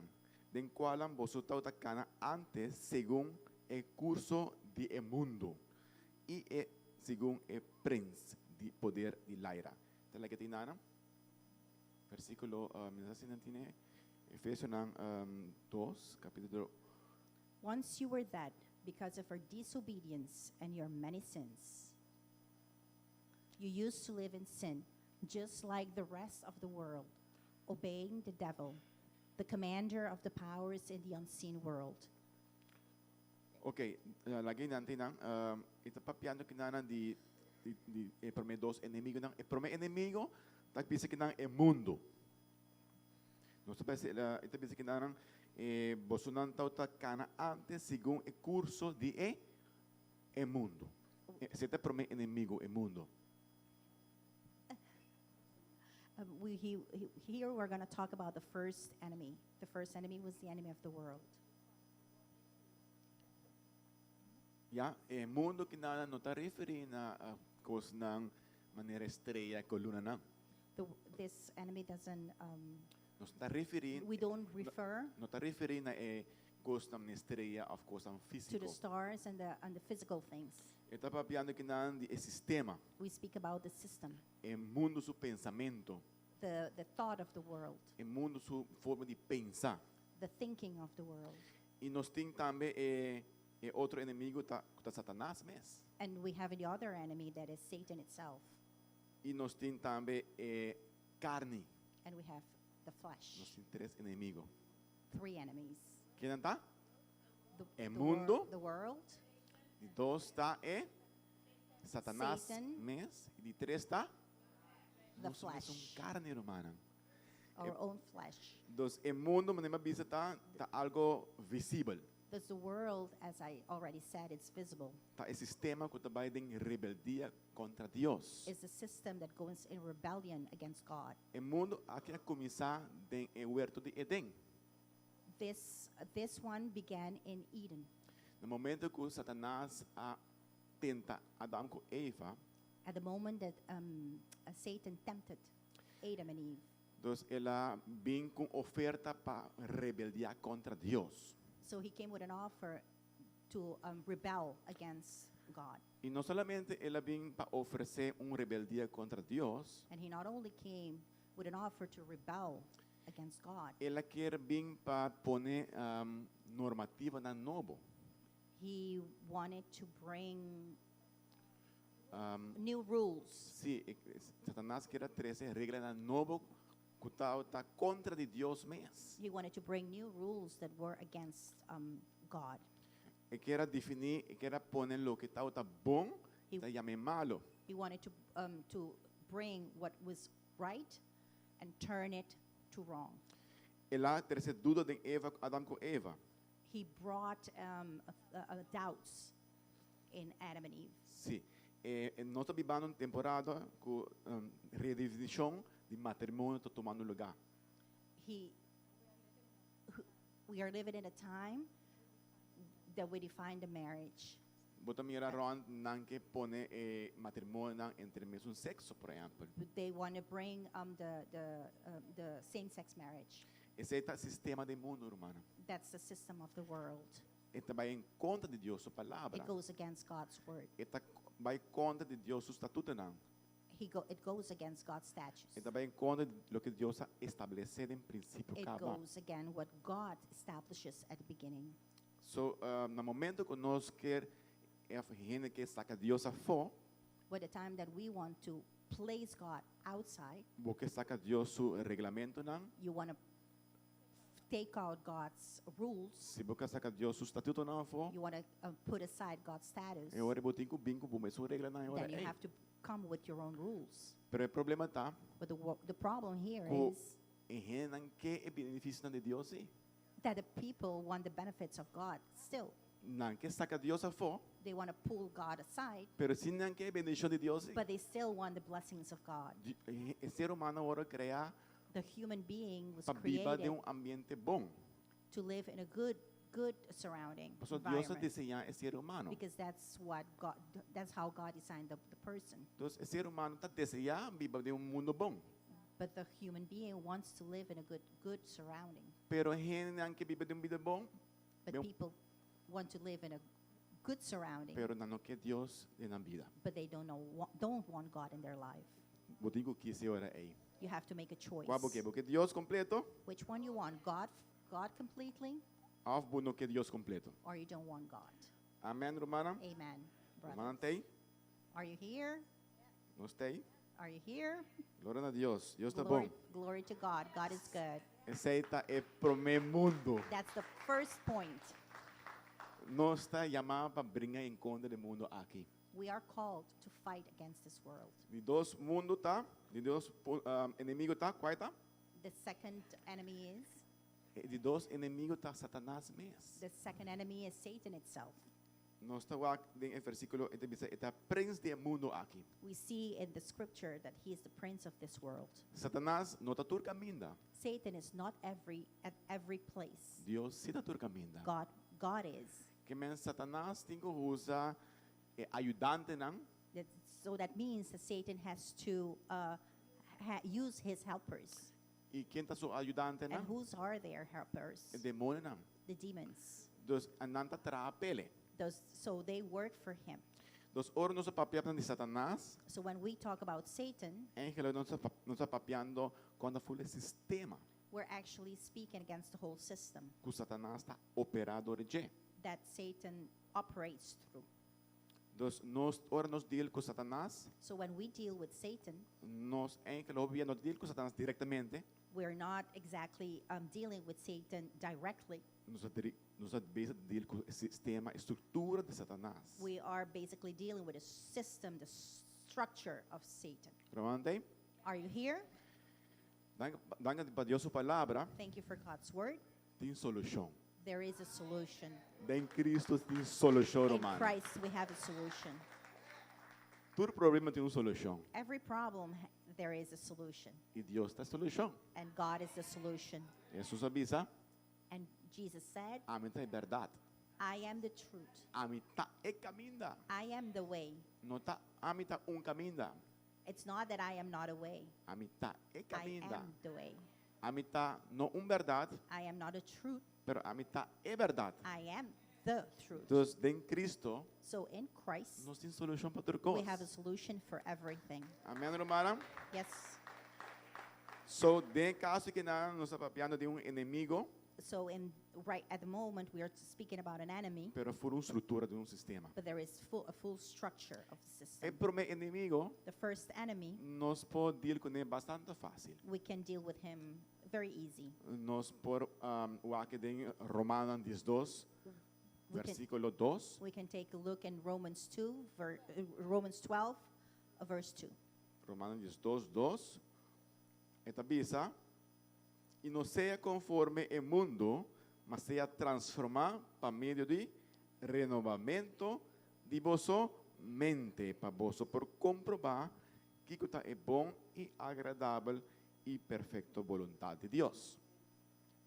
den qualam vosso tau tá cana antes según el curso de mundo e según el prince de poder de Laira. Tá lá que tem nada? Versículo, Efésios 2, capítulo. Once you were dead because of our disobedience and your many sins. You used to live in sin, just like the rest of the world, obeying the devil, the commander of the powers in the unseen world. Ok, lagi natin ito papiano kinana di primeiro dos enemigos não, o primeiro inimigo tá pensa que não é mundo. Nós pensa ito pensa que não você não tá cana antes segundo o curso de mundo. Esse é o primeiro inimigo, o mundo. Here we're going to talk about the first enemy. The first enemy was the enemy of the world. Ja, o mundo que nada não está referindo a coisa não maneira estrela, coluna não. This enemy doesn't, Não está referindo we don't refer não está referindo a coisa na estrela ou coisa to física. the stars and the physical things. Está papiando que nada de sistema, We speak about the system, o mundo su pensamento, the thought of the world, o mundo su forma de pensar. the thinking of the world. E nós tem também outro inimigo tá Satanás mesmo. And we have the other enemy that is Satan itself. E nós tem também carne. And we have the Nós flesh. tem três inimigos. Three enemies. Quem não tá? The, El the mundo. the world, De dois está Satanás Satan. mesmo. E de três está The nós somos flesh. carne, irmã. our own flesh. Dos o mundo, mas bisa tá algo visível. Because the world, as I already said, it's visible. Tá esse sistema que também tem rebeldia contra Deus. It's a system that goes in rebellion against God. O mundo aqui a começar em huerto de Edén. This one began in Eden. No momento que Satanás tenta Adão com Eva, At the moment that Satan tempted Adam and Eve, então ela vem com oferta para rebeldia contra Deus. so he came with an offer to rebel against God. E não somente ela vem para oferecer rebeldia contra Deus, And he not only came with an offer to rebel against God, ela quer vir para poner normativa na novo. he wanted to bring new rules. Sim, Satanás quer trazer regras na novo que está contra de Deus mesmo. He wanted to bring new rules that were against God. E quer definir, e quer poner lo que está bom, He- está llame malo. He wanted to bring what was right and turn it to wrong. Ela terse dúvida de Eva, Adam com Eva. He brought doubts in Adam and Eve. Sì. E nós estamos vivendo uma temporada com redefinição de matrimônio está tomando lugar. We are living in a time that we define the marriage. Bota mira ron não que pone matrimônio entre mesmo sexo, por exemplo. They want to bring the same-sex marriage. Esse é o sistema do mundo, irmã. That's the system of the world. Eta vai em conta de Deus sua palavra. It goes against God's word. Eta vai em conta de Deus seu estatuto não. It goes against God's statutes. Eta vai em conta de lo que Deus estabeleceu em princípio It cava. goes again what God establishes at the beginning. So, no momento que nós quer gente que saca Deus a fora, By the time that we want to place God outside, porque saca Deus seu regulamento não. you want to take out God's rules. Se você saca Deus seu estatuto não a fora, You want to put aside God's status. eu vou botar com bingo, mas sua regra não é hora. Then you have to come with your own rules. Pero o problema tá But the problem here com is gente que é benefício de Deus, that the people want the benefits of God still. não que saca Deus a fora, They want to pull God aside, pero se não que é bendição de Deus, but they still want the blessings of God. o ser humano agora criar The human being was para viver de created ambiente bom. to live in a good surrounding Por isso Deus environment, desenha esse ser humano. because that's how God designed the person. Então, o ser humano está desenhando viver de mundo bom. But the human being wants to live in a good surrounding. Pero gente não que vive de vida bom, But Bem- people want to live in a good surrounding, pero não quer Deus na vida. but they don't want God in their life. Vou digo que esse hora é. You have to make a choice. Qual porque? Porque Deus completo, Which one you want, God completely, ou não quer Deus completo. or you don't want God. Amém, romana? Amen. Romana Brothers. tem? Are you here? Nós tem? Are you here? Glória a Deus. Deus está Glory, bom. glory to God. God is good. Esse é pro meu mundo. That's the first point. Nós está chamado para brincar em conta do mundo aqui. We are called to fight against this world. De dois mundos tá, de dois inimigos tá, qual tá? The second enemy is De dois inimigos tá Satanás mesmo. the second enemy is Satan itself. Nós está em versículo, ele diz, é príncipe do mundo aqui. We see in the scripture that he is the prince of this world. Satanás não está tur caminho. Satan is not at every place. Deus sim está tur caminho. God is. Que men Satanás tem que usar ajudante não? So that means that Satan has to use his helpers. E quem está seu ajudante And não? whose are their helpers? O demônio não. The demons. Dos ananta trapele. So they work for him. Dos ora nós papiando de Satanás, So when we talk about Satan, ángel nós papiando quando foi o sistema we're actually speaking against the whole system que Satanás está operado de. that Satan operates through. Dos nós ora nós deal com Satanás, So when we deal with Satan, nós ángel obvia nós deal com Satanás diretamente. we're not exactly dealing with Satan directly. Nós base deal com o sistema, estrutura de Satanás. We are basically dealing with the system, the structure of Satan. Pronto? Are you here? Danga para Deus sua palavra Thank you for God's word. tem solução. There is a solution. Em Cristo tem solução, In romano. Christ, we have a solution. Todo problema tem uma solução. Every problem, there is a solution. E Deus tem solução. And God is the solution. Jesus avisa, And Jesus said, a mim é verdade. I am the truth. A mim tá é caminho. I am the way. Não tá, a mim tá caminho. It's not that I am not a way. A mim tá é I caminho. am the way. A mim tá não verdade, I am not a truth. pero a mim tá é verdade. I am the truth. Então, em Cristo, So in Christ, nós temos solução para tudo we coisa. have a solution for everything. Amém, romana? Yes. So, de caso que nós estamos papiando de inimigo, So right at the moment, we are speaking about an enemy, pero por uma estrutura de sistema. but there is a full structure of the E system. por meu inimigo, The first enemy, nós podemos deal com ele bastante fácil. we can deal with him very easy. Nós por o aqui de Romanos 12, We can, versículo 2. we can take a look in Romans 2, Romans 12, verse 2. Romanos 12:2. Esta avisa, e não seja conforme o mundo, mas seja transformado por meio de renovamento de vossa mente, para você por comprovar que é bom e agradável e perfeita vontade de Deus.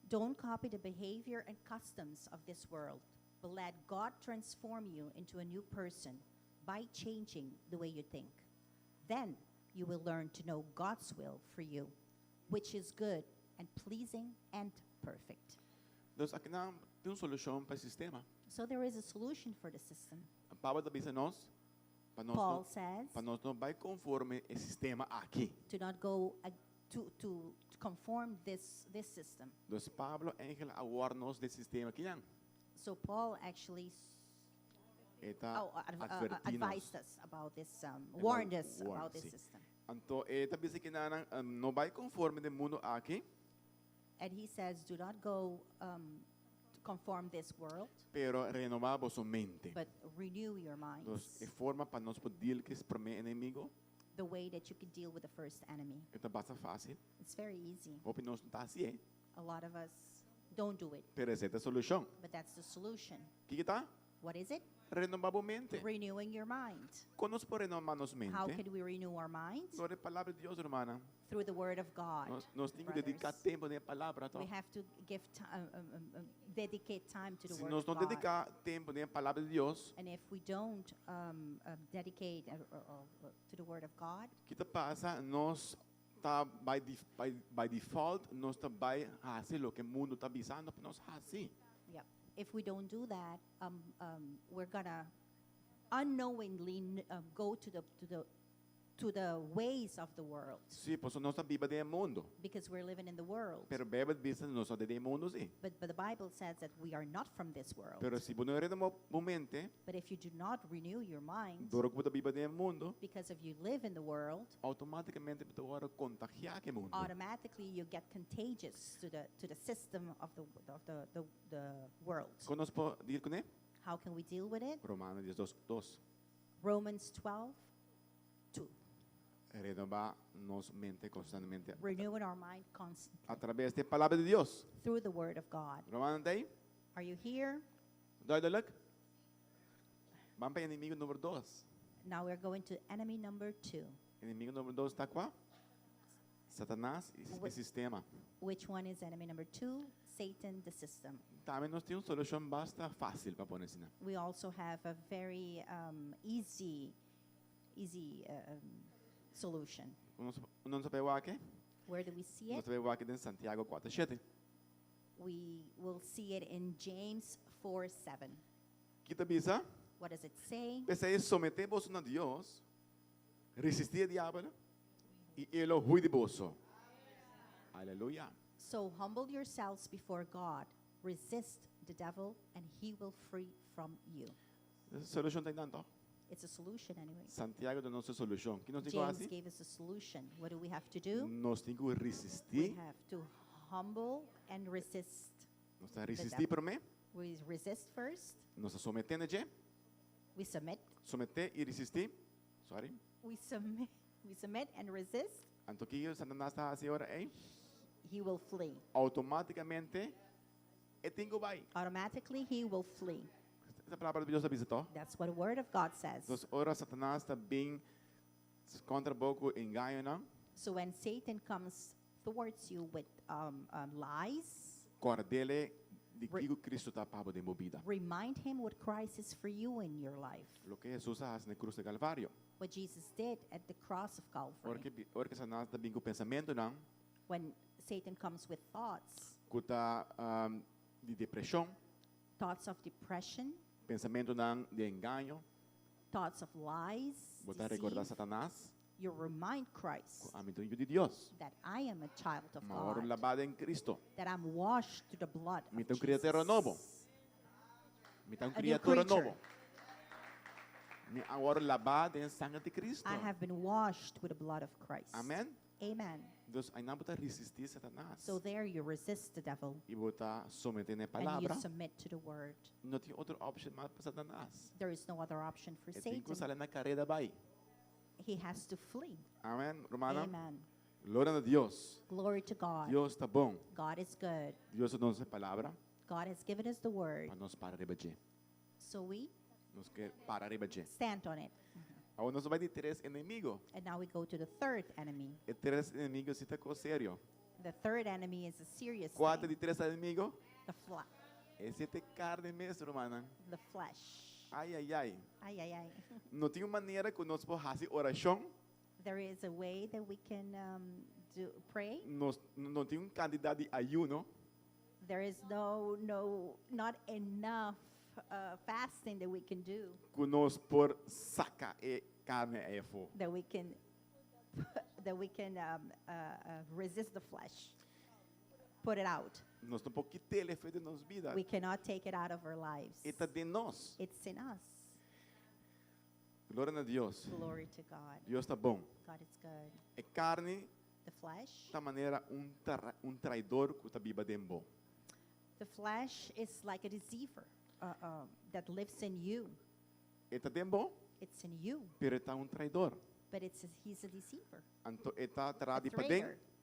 Don't copy the behavior and customs of this world, but let God transform you into a new person by changing the way you think. Then you will learn to know God's will for you, which is good and pleasing and perfect. Então, aqui tem uma solução para o sistema. So there is a solution for the system. A Paulo avisa nós, para Paul nós, says não vai conforme o sistema aqui. to not go to conform this system. Então, Paulo Ángel awarnos do sistema aqui. So Paul actually Eta advised us about this, warned us about this sim. system. Então, esta vez que não vai conforme do mundo aqui, And he says, do not go to conform this world, pero renovar vossa mente. but renew your Então, minds. é forma para nós poder que esse primeiro inimigo, The way that you can deal with the first enemy. esta basta fácil. It's very easy. Hope nós não está assim, A lot of us don't do it, pero essa é a solução. but that's the solution. O que está? What is it? Renovar a mente. Renewing your mind. Quando nós podemos renovar nossa mente, How can we renew our minds? glória à palavra de Deus, irmã. Through the word of God. Nós temos que brothers. dedicar tempo na palavra. We have to give dedicate time to the Se word nós of não God. dedicar tempo na palavra de Deus, And if we don't dedicate to the word of God, o que passa? Nós tá by default, nós tá by fazer o que o mundo está avisando para nós fazer. yeah, if we don't do that, we're gonna unknowingly go to the ways of the world, Sim, pois nós tá viva do mundo. because we're living in the world. Pero Bíblia diz que nós somos do mundo, sim. But the Bible says that we are not from this world. Pero se você não renovar a mente, But if you do not renew your mind, duro que você viva do mundo, because if you live in the world, automaticamente você vai contagiar o mundo. automatically you get contagious to the system of the world. Quando nós podemos dizer com ele? How can we deal with it? Romanos 12:2. Romans 12:2. Renovar nossa mente constantemente Renewing our mind constantly através da palavra de Deus. through the word of God. Romanos 10. Are you here? Dá look. Vamos para o inimigo número 2. Now we're going to enemy number 2. Inimigo número 2 está qual? Satanás e o sistema. Which one is enemy number 2? Satan, the system. Também nós temos uma solução bastante fácil para pôr assim. We also have a very easy solution. Não sabemos aqui? Where do we see Nós it? sabemos aqui em Santiago 4:7. We will see it in James 4:7. Que te avisa? What does it say? Pese someter-vos a Deus, resistir o diabo e ele huir de vos. Aleluia. So humble yourselves before God, resist the devil, and he will free from you. Essa solução tem tanto. It's a solution anyway. Santiago da nossa solução. Que nós temos James assim? gave us a solution. What do we have to do? Nós temos que We resistir. have to humble and resist. Nós temos que resistir para mim. We resist first. Nós sometendo, We submit. someter e resistir. Sorry. We submit and resist. Então que Satanás está assim agora, hein? He will flee. Automaticamente, é tenho vai. Automatically, he will flee. Essa palavra de Deus visitou. That's what the word of God says. Então, ora Satanás está bem contra pouco engano, não? So when Satan comes towards you with lies, Cor dele de Re- que Cristo está para de movida. remind him what Christ is for you in your life. Lo que Jesus faz na cruz de Calvário. What Jesus did at the cross of Calvary. Ora que Satanás está bem com pensamento, não? When Satan comes with thoughts, Que está de depressão, thoughts of depression, pensamento não de engano. thoughts of lies, Botar recordar deceit, Satanás, you remind Christ a mim de Deus. that I am a child of Uma hora God, lavada em Cristo. that I'm washed through the blood Me of tem criatura novo. Jesus. Me tem A new criatura creature. novo. Me agora lavada em sangue de Cristo. I have been washed with the blood of Christ. Amém? Amen. Deus aí não botar resistir Satanás. So there you resist the devil E botar somente na and you palavra. submit to the word. Não tem outra opção mais para Satanás. There is no other option for É tem que Satan. usar na carreira vai. he has to flee. Amém, romana? Amen. Glória a Deus. Glory to God. Deus está bom. God is good. Deus nos dá a palavra God has given us the word, para nós parar de so we Nós quer parar de stand on it. Agora nós vai de três inimigos. And now we go to the third enemy. E três inimigos se tá sério. The third enemy is a serious Quatro thing. de três inimigos. The Esse é carne mesmo, romana. the flesh. Ai, ai, ai. Ay, ay, ay. Não tem uma maneira que nós podemos fazer oração. There is a way that we can pray. Nós não tem candidato de ayuno. There is not enough fasting that we can do, Que nós por saca e carne é fogo. that we can resist the flesh, put it out. Nós não podemos quitar ele de nossa vida. We cannot take it out of our lives. Está de nós. It's in us. Glória a Deus. Glory to God. Deus está bom. God is good. E carne, The flesh, da maneira traidor que está viva dentro. the flesh is like a deceiver that lives in you. Está dentro, It's in you, pero está traidor. but he's a deceiver, Então está a atrás de para traitor. dentro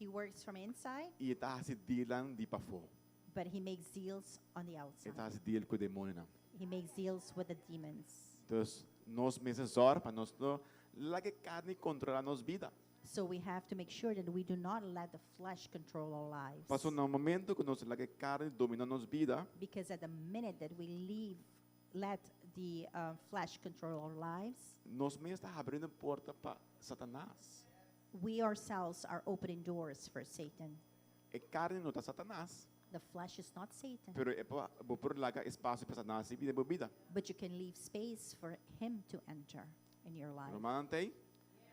He works from inside, e está se dealing de para fora. but he makes deals on the outside. Está se deal com o demônio não. He makes deals with the demons. Então, nós meses orar para nós não lá que carne controlar nossa vida. So we have to make sure that we do not let the flesh control our lives. Passou no momento que nós lá que carne domina nossa vida, Because at the minute that we let the flesh control our lives, nós mesmos está abrindo porta para Satanás. we ourselves are opening doors for Satan. E carne não está Satanás, The flesh is not Satan, pero é para por lá que espaço para Satanás e vida. but you can leave space for him to enter in your life. Romana tem,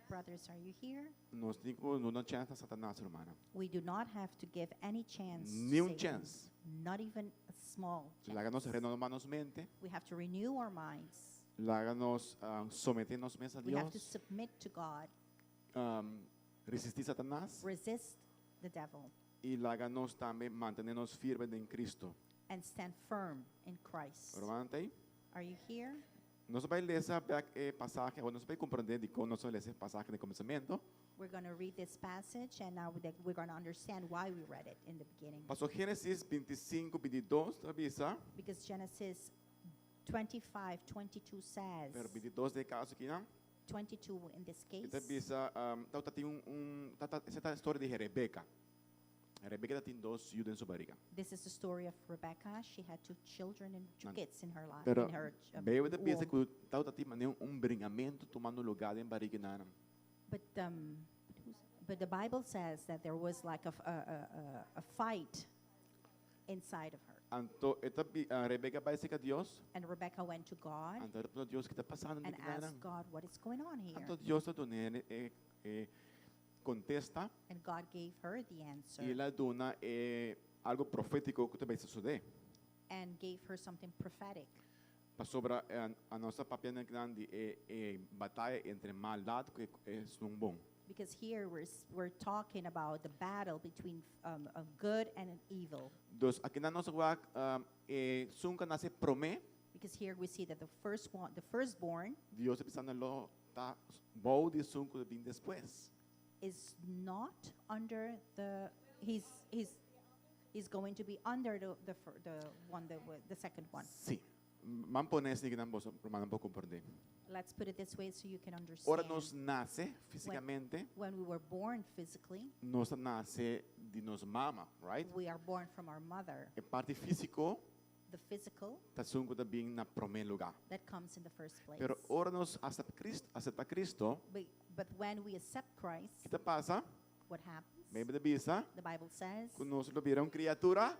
Brothers, are you here? nós não chance a Satanás, romana. We do not have to give any chance. to Nenhum Satan. chance. Not even a small Lá que nós chance. renovamos nossa mente, We have to renew our minds. lá que nós sometemos nossa mente a We have to Deus, submit to God, resistir Satanás resist the devil, e lá que nós também mantermos firmes em Cristo. and stand firm in Christ. Romana tem. Are you here? Nós vamos ler essa passagem, ou nós vamos compreender de como nós vamos ler essa passagem no começamento. We're going to read this passage, and now we're going to understand why we read it in the beginning. Passou Gênesis 25, 22, avisa. Because Genesis 25:22 says, Pero 22 de caso aqui, não? 22 in this case, Ita avisa, tem essa é a história de Rebeca. Rebeca tem dois filhos em sua barriga. this is the story of Rebecca. She had two children and two Nan- kids in her life. Pero In her veio da pensa womb. que tem brinhamento tomando lugar em barriga não. But the Bible says that there was like a fight inside of her. Então, Rebeca vai ser com Deus. And Rebecca went to God Então, Deus que está passando and nisso asked God, what is going on here? Então, Deus está dando contesta And God gave her the answer e ela dona algo profético que também suceder. and gave her something prophetic. Para sobre a nossa papiamento grande batalha entre maldade que é um bom. Because here we're talking about the battle between a good and an evil. Dos aqui na nossa rua sunca nasce promé, Because here we see that the firstborn, Deus está pensando lo tá bom de sunca vem depois. is not under he's going to be under the second one. Sim. Man ponesse que não posso, não posso compreender. Let's put it this way so you can understand. Ora nos nasce fisicamente, When we were born physically, nos nasce de nos mama, right? we are born from our mother. A parte físico The physical, tá sunca também na primeiro lugar. that comes in the first place. Pero ora nos aceita Cristo, But when we accept Christ, que te passa? what happens? Maybe the bisa, The Bible says que nós lo viram criatura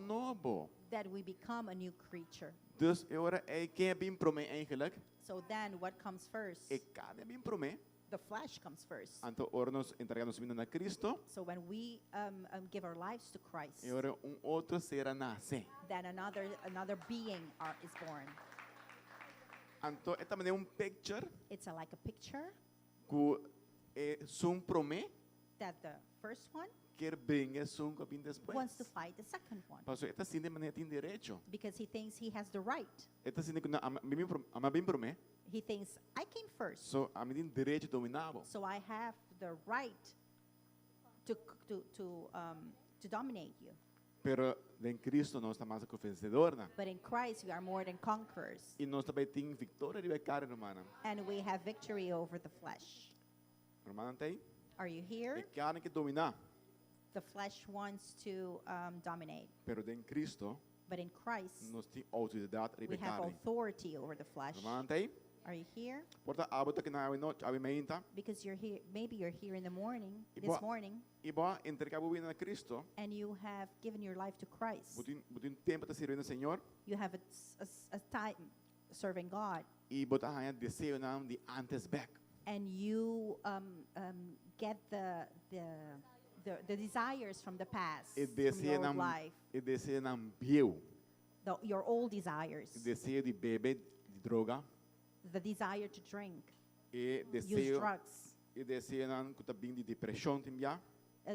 novo. that we become a new creature. Dus ora quem é bem promê eigenlijk? So then what comes first? Cada bem promê. The flesh comes first. Então ora nos entregamos vida na Cristo, So when we give our lives to Christ, e ora outro ser nasce. then another being is born. Então é também picture It's like a picture que é promê that the first one quer brincar um copinho depois. wants to fight the second one Pastor, esta assim de maneira tem direito. because he thinks he has the right. Esta assim que ama bem por mim. He thinks, I came first, So, a mim tem direito de dominar. so I have the right to dominate you. Pero em Cristo nós estamos mais que vencedor, né? But in Christ, we are more than conquerors, E nós também temos vitória de carne, irmã. and we have victory over the flesh. Irmã, tem? Are you É here? carne que dominar. The flesh wants to dominate, Pero em Cristo but in Christ, nós temos autoridade we de have carne. authority over the flesh. Irmã, tem? Are you here? Porta abota que na avimenta. Because you're here, maybe you're here in the morning, E this boa- morning, E boa entregar a vida a Cristo. and you have given your life to Christ. Botin tempo de servir ao Senhor. You have a time serving God, E botar a desejo não de antes back. and you get the desires from the past, E from desejo your old não life, e desejo não viu. your old desires, E desejo de beber de droga. the desire to drink, E use desejo drugs, e desejo não que também de depressão também.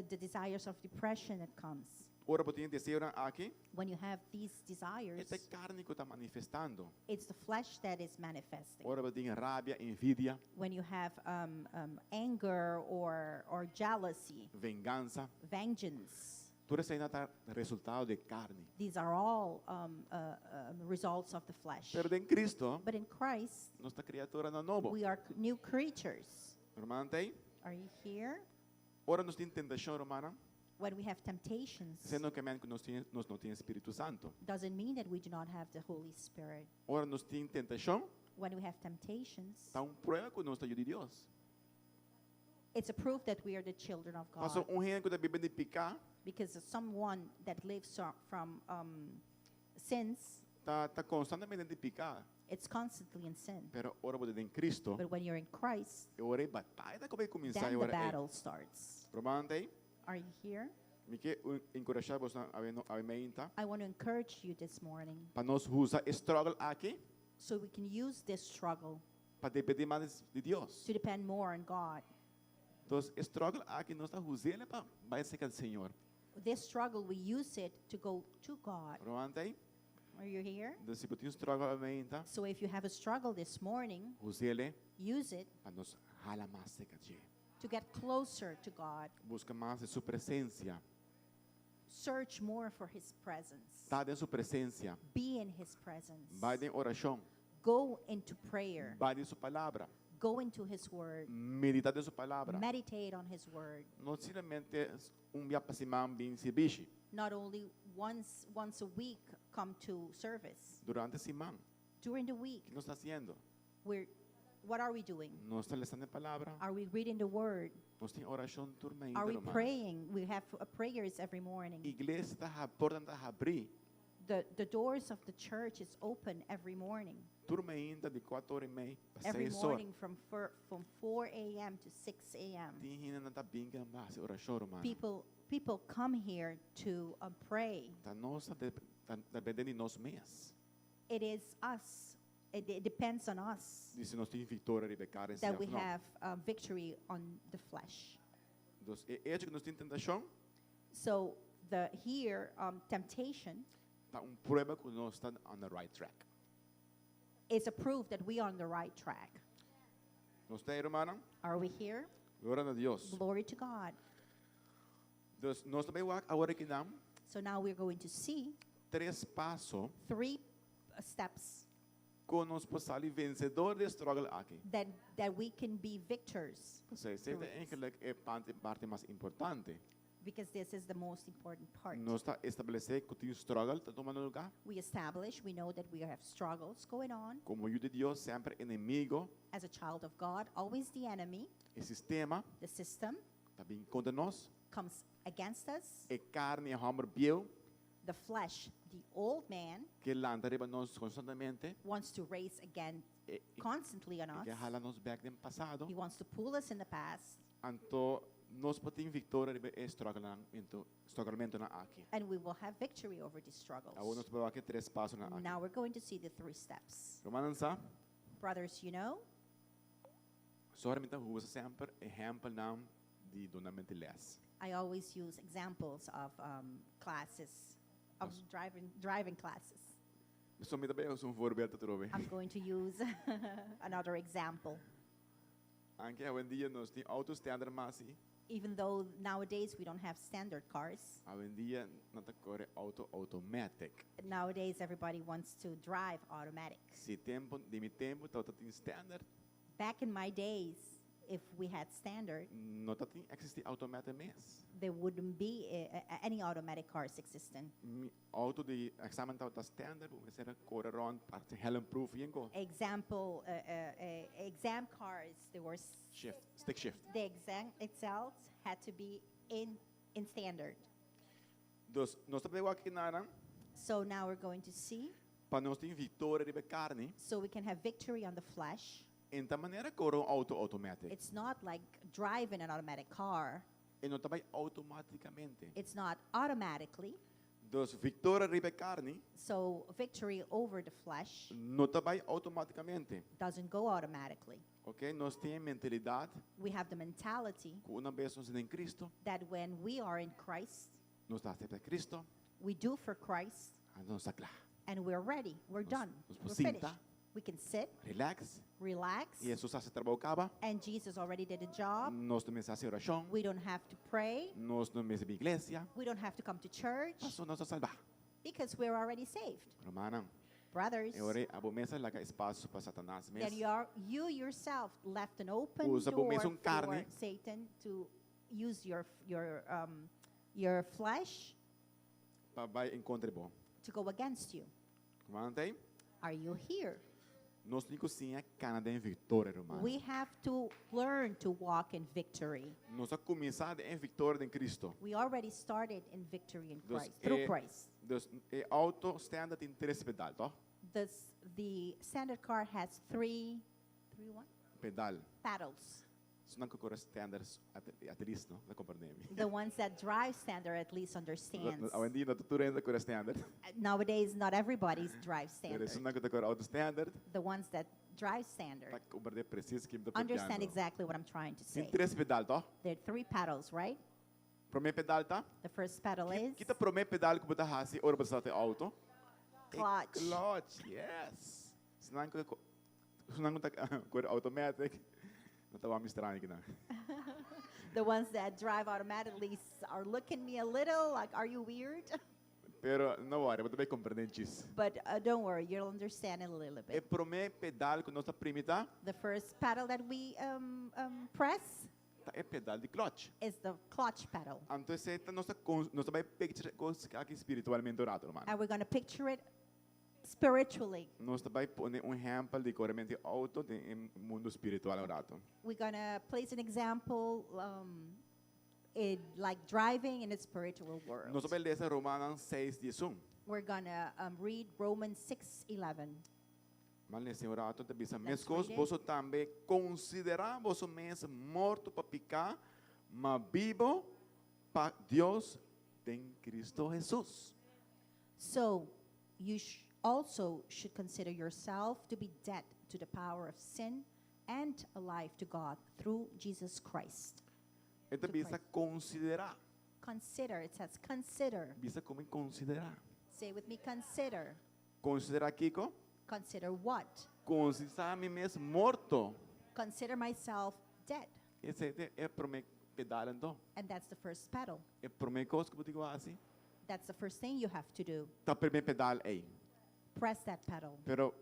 the desires of depression that comes. Ora botin desejo não aqui. When you have these desires, Esta carne que está manifestando. it's the flesh that is manifesting. Ora botin rabia, envidia, When you have anger or jealousy, vingança. vengeance, Tudo isso aí está resultado de carne. these are all results of the flesh. Pero em Cristo, But in Christ, nossa criatura não nova. we are new creatures. Irmã, tem? Are you here? Ora nós temos tentação, irmã. When we have temptations, Sendo que nós não temos Espírito Santo. doesn't mean that we do not have the Holy Spirit. Ora nós temos tentação, When we have temptations, está prova que nós estamos de Deus. it's a proof that we are the children of Passou God. gente que está bebendo de picar, Because someone that lives from sins, está constantemente de picar. it's constantly in sin. Pero ora você em Cristo, But when you're in Christ, eu orei batalha como é começar then a the orar. battle starts. Irmã, tem? Are you here? Me que encorajar você a menta I want to encourage you this morning para nós usar struggle aqui so we can use this struggle para depender mais de Deus. to depend more on God. Então, struggle aqui nós está usando para vai ser o Senhor. This struggle, we use it to go to God. Irmã, tem? Are you here? Então, se você tem struggle a menta, So if you have a struggle this morning, use ele use it para nos hala mais de Deus. to get closer to God. Busca mais de sua presença. Search more for His presence. Está em sua presença. Be in His presence. Vai em oração. Go into prayer. Vai em sua palavra. Go into His Word. Meditar em sua palavra. Meditate on His Word. Não simplesmente dia para semana bem serviço. Not only once a week come to service. Durante a semana. During the week, O que nós está fazendo? what are we doing? Nós estamos lendo a palavra. Are we reading the Word? Nós temos oração turma Are we irmã. praying? We have prayers every morning. Igreja está a porta está a abrir. The doors of the church is open every morning. Turma ainda de 4h30 para Every 6 horas. morning from 4 a.m. to 6 a.m. Tem gente que está bem mais oração, irmã. People come here to pray. Tá nossa dependendo de nós mesmos. It is us. It depends on us E se nós temos vitória de pecar em that we não. have victory on the flesh. Então, é que nós temos tentação, So temptation tá prova que nós estamos on the right track. is a proof that we are on the right track. Nós temos, irmã, Are we here? glória a Deus. Glory to God. Então, nós também agora que não, So now we're going to see 3 passos 3 steps que nós possamos ser vencedor de struggle aqui. that we can be victors, Você é a parte mais importante. because this is the most important part. Nós está estabelecer que o struggle está tomando lugar. We know that we have struggles going on. Como filho de Deus, sempre inimigo, As a child of God, always the enemy, o sistema the system, está bem contra nós. comes against us. É carne, é hammer, biel, The flesh, the old man, que lança arriba nós constantemente. wants to race again E constantly on que us. jala nós back no passado. He wants to pull us in the past, Então, nós podemos vitória de struggle na aqui. and we will have victory over these struggles. Agora nós vamos aqui 3 passos na aqui. Now we're going to see the 3 steps. Romanos sa, Brothers, you know, sorry minta usa sempre exemplo não di donamente les. I always use examples of classes, of driving classes. So mi tabi un voorbeeld trove. I'm going to use another example. Anche avendia nos ti auto standard masi, Even though nowadays we don't have standard cars, avendia nata corre auto automatic. nowadays everybody wants to drive automatic. Si tempo di mi tempo tauta tin standard, Back in my days, if we had standard, no tatin existi automatic mes. there wouldn't be any automatic cars existing. Mi auto di examen tauta standard, we say corre around parte helen proof yengo. Example, exam cars, there were Shift, stick shift. the exam itself had to be in standard. Dus nos tabi wa kinarang So now we're going to see, pa nos tin vittoria di carne, so we can have victory on the flesh. in ta maniera corre un auto automatic. It's not like driving an automatic car. E non tabai automaticamente. It's not automatically. Dus vittoria di carne, So victory over the flesh no tabai automaticamente. doesn't go automatically. Ok? Nós temos mentalidade We have the mentality que uma vez nós em Cristo, that when we are in Christ, nós está sempre Cristo, we do for Christ, nós está lá. and we're ready. We're done. nos We're senta. finished. We can sit, Relax. relax, E Jesus hace trabalho acaba. and Jesus already did a job. Nós também fazemos oração. We don't have to pray. Nós não mesmo igreja. We don't have to come to church Passou nós a salvar. because we're already saved. Romana, Brothers, eu orei a mesa lá que espaço para Satanás that mesmo. you yourself left an open Usa door mesmo for carne. Satan to use your flesh Para vai encontrar bom. to go against you. Romana tem? Are you here? Nós nem cozinha Canadá em vitória, Romana. We have to learn to walk in victory. Nós a começar em vitória em Cristo. We already started in victory in Dus, Christ, through Christ. Dus é auto standard em três pedal, tá? The standard car has three what? Pedal. Paddles. Isso não concorre standards at least, no? Na compreende. The ones that drive standard at least understands. Avenida não tudo ainda concorre standard. Nowadays, not everybody drives Pero isso standard. não concorre auto standard. The ones that drive standard Tá compreende preciso que me understand exactly what I'm trying to Tem say. três pedal, tá? There are three paddles, right? Primeiro pedal, tá? The first pedal is Kita primeiro pedal que você hasi ora você tem auto. clutch. Clutch, yes. Senão que tá corre automatic. Não tá vamos estranho aqui não. The ones that drive automatically are looking at me a little like, are you weird? Pero não worry, você vai compreender isso. But don't worry, you'll understand it a little É bit. primeiro pedal que nós tá primita, The first pedal that we press tá é pedal de clutch. is the clutch pedal. Então esse tá nós vai picture coisas aqui espiritualmente orado, mano. And we're going to picture it spiritually. Nós vai pôr exemplo de corrente auto em mundo espiritual orado. We're going to place an example in like driving in a spiritual world. Nós vai ler Romanos 6:11. We're going to read Romans 6:11. Mas nesse orado te bisa Let's mescos read it. você também considerar você mesmo morto para picar, mas vivo para Deus em Cristo Jesus. So you also should consider yourself to be dead to the power of sin and alive to God through Jesus Christ. Então To bisa Christ. considerar, Consider, it says consider. bisa como considerar. Say with me, consider. Considerar Kiko, Consider what? considerar mim mesmo morto. Consider myself dead. Esse é para mim pedal então. And that's the first pedal. É para mim coisa que eu digo assim. That's the first thing you have to do. Tá primeiro pedal aí. Press that pedal. Pero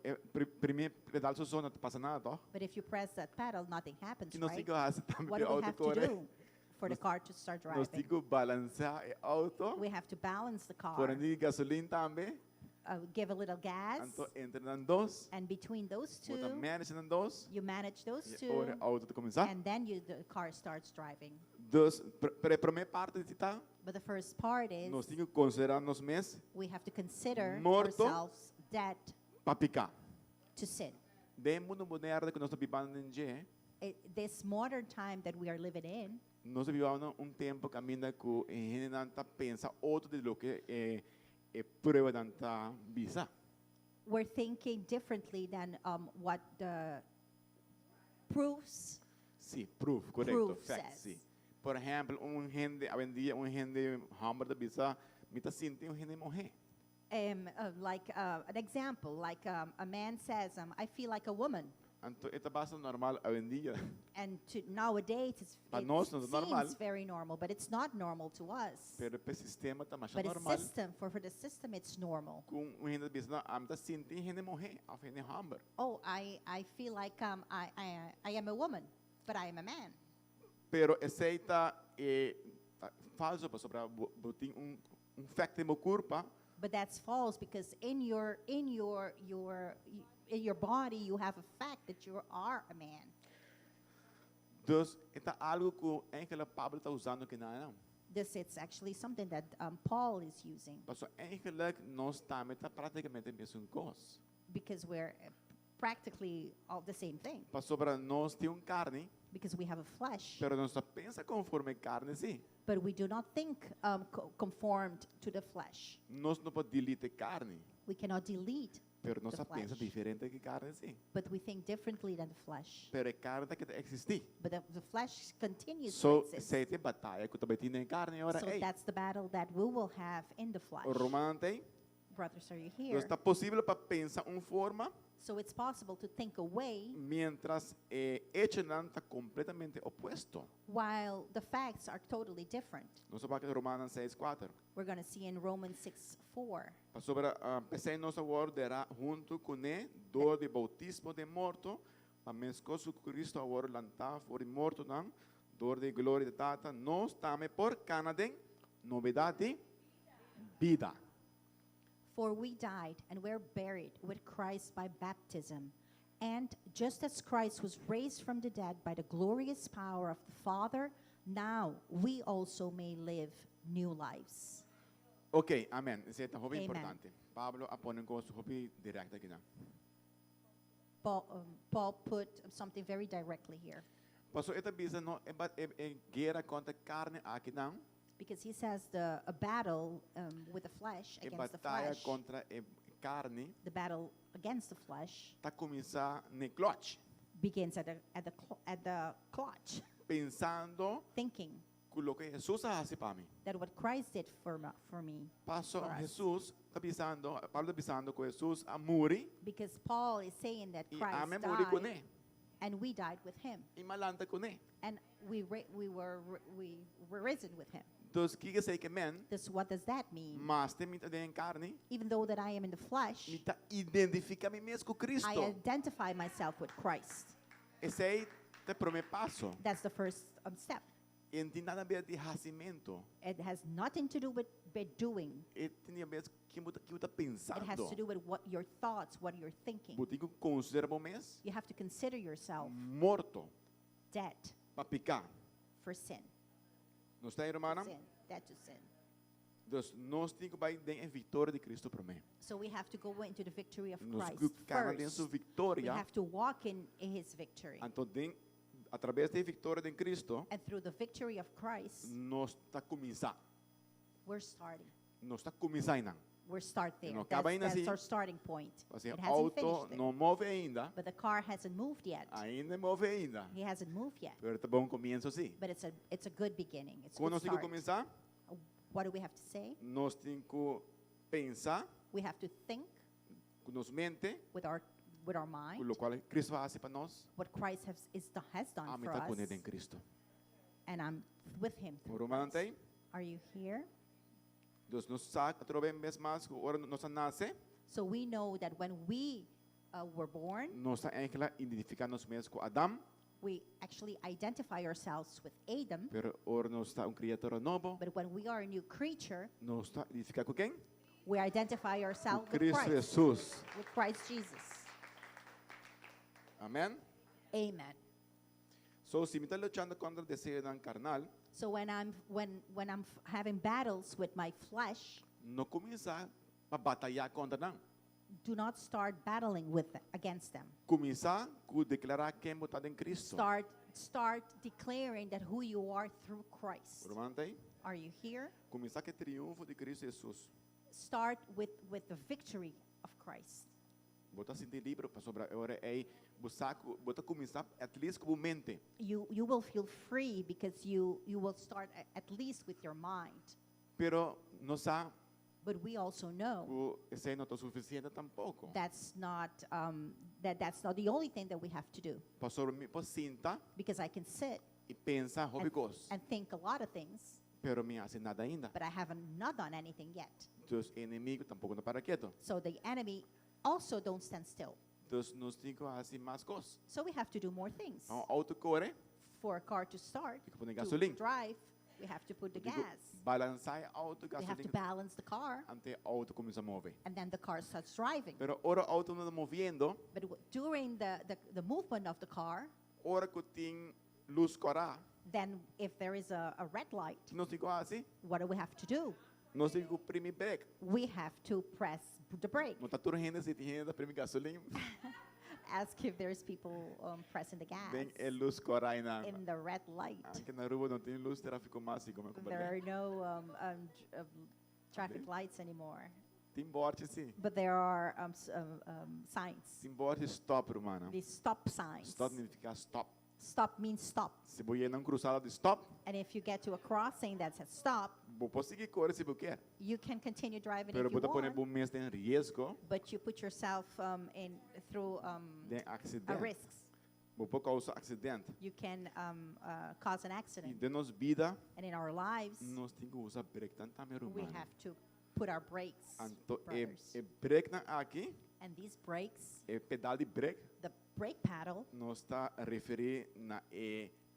primeiro pedal só não passa nada, tá? But if you press that pedal, nothing happens, Que nós right? digo assim também What do we auto have to corre. do for the car to start Nós driving? digo balancear é auto. We have to balance the car, Por ali gasolina também. give a little gas, Então entre nas dois. and between those Bota two, manage nas dois. you manage those E two, ora auto começar. and then the car starts driving. Dos, para a primeira parte de tá, But the first part is nós temos que considerar nós mesmos we have to consider Morto. ourselves dead para picar. to sin. De mundo moderno que nós estamos vivendo em dia, This modern time that we are living in, nós vivemos tempo que ainda que a gente pensa outro de lo que é prova da visa. we're thinking differently than what the proofs Sim, proof, correto, Proof fact, says. sim. Por exemplo, gente, Avenida, gente hamburger da bisa, mita sinti gente morrer. An example, a man says, I feel like a woman. Então, esta basta normal Avenida. And nowadays, Para it nós não é normal. seems very normal, but it's not normal to us. Pero para o sistema está mais But normal. for the system, it's normal. Com gente da bisa, mita sinti gente morrer, a gente hamburger. Oh, I feel like I am a woman, but I am a man. Pero aceita falso para sobre botin fact em meu corpo. But that's false because in your body you have a fact that you are a man. Dus é algo que enkele Pablo está usando aqui não. It's actually something that Paul is using Paso eigenlijk nós estamos praticamente a mesma coisa. because we're practically all the same thing. Paso para nós temos carne, Because we have a flesh, pero nós só pensa conforme carne sim. but we do not think conformed to the flesh. Nós não podemos delete carne, We cannot delete, pero nós The só pensa flesh. diferente que carne sim. but we think differently than the flesh. Pero a carne está que existir. But the flesh continues So to exist. se tem batalha que também tem em carne agora So ei. that's the battle that we will have in the flesh. O romano tem. Brothers, are you Então here? está possível para pensar forma, So it's possible to think away mientras hecho está completamente opuesto. while the facts are totally different. Nós vamos para Romanos 6:4. We're going to see in Romans 6:4. Sobre pensei nossa guardará junto com ele dor de bautismo de morto, a mesco su Cristo agora lantar fora morto não, dor de glória de tata, nós também por Canadá novidade de vida. For we died and were buried with Christ by baptism. And just as Christ was raised from the dead by the glorious power of the Father, now we also may live new lives. Ok, amém. Isso é muito Amen. importante. Pablo apone com su hobby direto aqui não. Paul put something very directly here Passou esta bisa não é guerra contra carne aqui não, because he says a battle with the flesh é against the batalha flesh, contra carne, the battle against the flesh tá começar ne clutch, begins at the clutch, pensando thinking que o que Jesus faz para mim. that what Christ did for me. Passo For us. Jesus está pensando, Pablo está pensando que Jesus a morrer Because Paul is saying that e Christ a me morrer com died ele and we died with him, e malanta com ele. and we were risen with him. Então, o que sei que men, What does that mean? mas tem muita de carne, Even though that I am in the flesh, me tá identifica me mesmo com Cristo. I identify myself with Christ. Esse é o primeiro passo. That's the first step. E não tem nada a ver de racimento. It has nothing to do with doing. E tem a ver com o que você está It has to pensando. do with what your thoughts, what you're thinking. Você considera o mês You have to consider yourself morto dead para picar. for sin. Não está aí, irmã? Sin, dead to sin. Então, nós temos que ir em vitória de Cristo para mim. So we have to go into the victory of Nós Christ ficamos em sua first. We vitória. have to walk in his victory. Então, através da vitória de Cristo, And through the victory of Christ, nós está começando. we're starting. Nós está começando. We're start there. não acaba ainda That's assim. our starting point. Assim, It o hasn't auto finished it. não move ainda. But the car hasn't moved yet. Ainda move ainda. He hasn't moved yet. Pero está bom começo sim. But it's a good beginning. It's a Quando good nós temos que start. começar, What do we have to say? nós temos que pensar We have to think com nossa mente, with our com mind o qual Cristo faz para nós. what Christ has done A mim for está com ele us, em Cristo. and I'm with him. O through romano Christ. tem. Are you here? Deus nos saca através vez mais que ora nós nasce, So we know that when we were born, nós está aquela identificar nós mesmos com Adão, we actually identify ourselves with Adam. pero ora nós está criatura novo, But when we are a new creature, nós está identificar com quem? we identify Com ourselves with Cristo Christ, Jesus. with Christ Jesus. Amém? Amen. So, se me está lutando contra o desejo carnal, So when I'm having battles with my flesh, não começar a batalhar contra não. do not start battling against them. Começar a declarar quem está em Cristo. Start declaring that who you are through Christ. O romano tem. Are you here? Começar com o triunfo de Cristo Jesus. Start with the victory of Christ. Bota sentir livre para sobre a hora é bota começar at least com mente. You will feel free because you will start at least with your mind. Pero não sa But we also know o esse não é suficiente tampouco. that's not the only thing that we have to do, Pastor me sinta because I can sit e pensa hobby goes, and think a lot of things, pero me hace nada ainda. but I haven't not done anything yet. Os inimigos tampouco não para quieto. So the enemy also don't stand still. Então nós temos que fazer mais coisas. So we have to do more things. O auto corre, For a car to start, tem que pôr to gasolina. drive, we have to put the Digo, gas. balançar auto We have to gasolina balance the car, ante auto começa a mover. and then the car starts driving. Pero ora auto não movendo, But during the movement of the car, ora que tem luz corar, then if there is a red light, nós temos que fazer, what do we have to do? nós temos que primeiro break. We have to press the brake. Não está tudo renda se tem renda primeiro gasolina, Ask if there's people pressing the gas bem é luz corar ainda. in the red light. Aqui na Aruba não tem luz, tráfico máximo, como é que There are no traffic lights anymore, tem bote sim. but there are signs. Tem bote stop, romana. These stop signs. Stop significa stop. Stop means stop. Se você não cruzar de stop, And if you get to a crossing that says stop, vou conseguir correr se você quer. you can continue driving Pero if you você pode want, pôr mês em risco but you put yourself through de a acidente. risks. Vou pôr causa acidente. You can cause an E accident. de nos vida, And in our lives, nós temos que usar break tanto também, we romana. have to put our brakes, Então, brothers. break na aqui, And these brakes, pedal de break, the brake paddle, nós está a referir na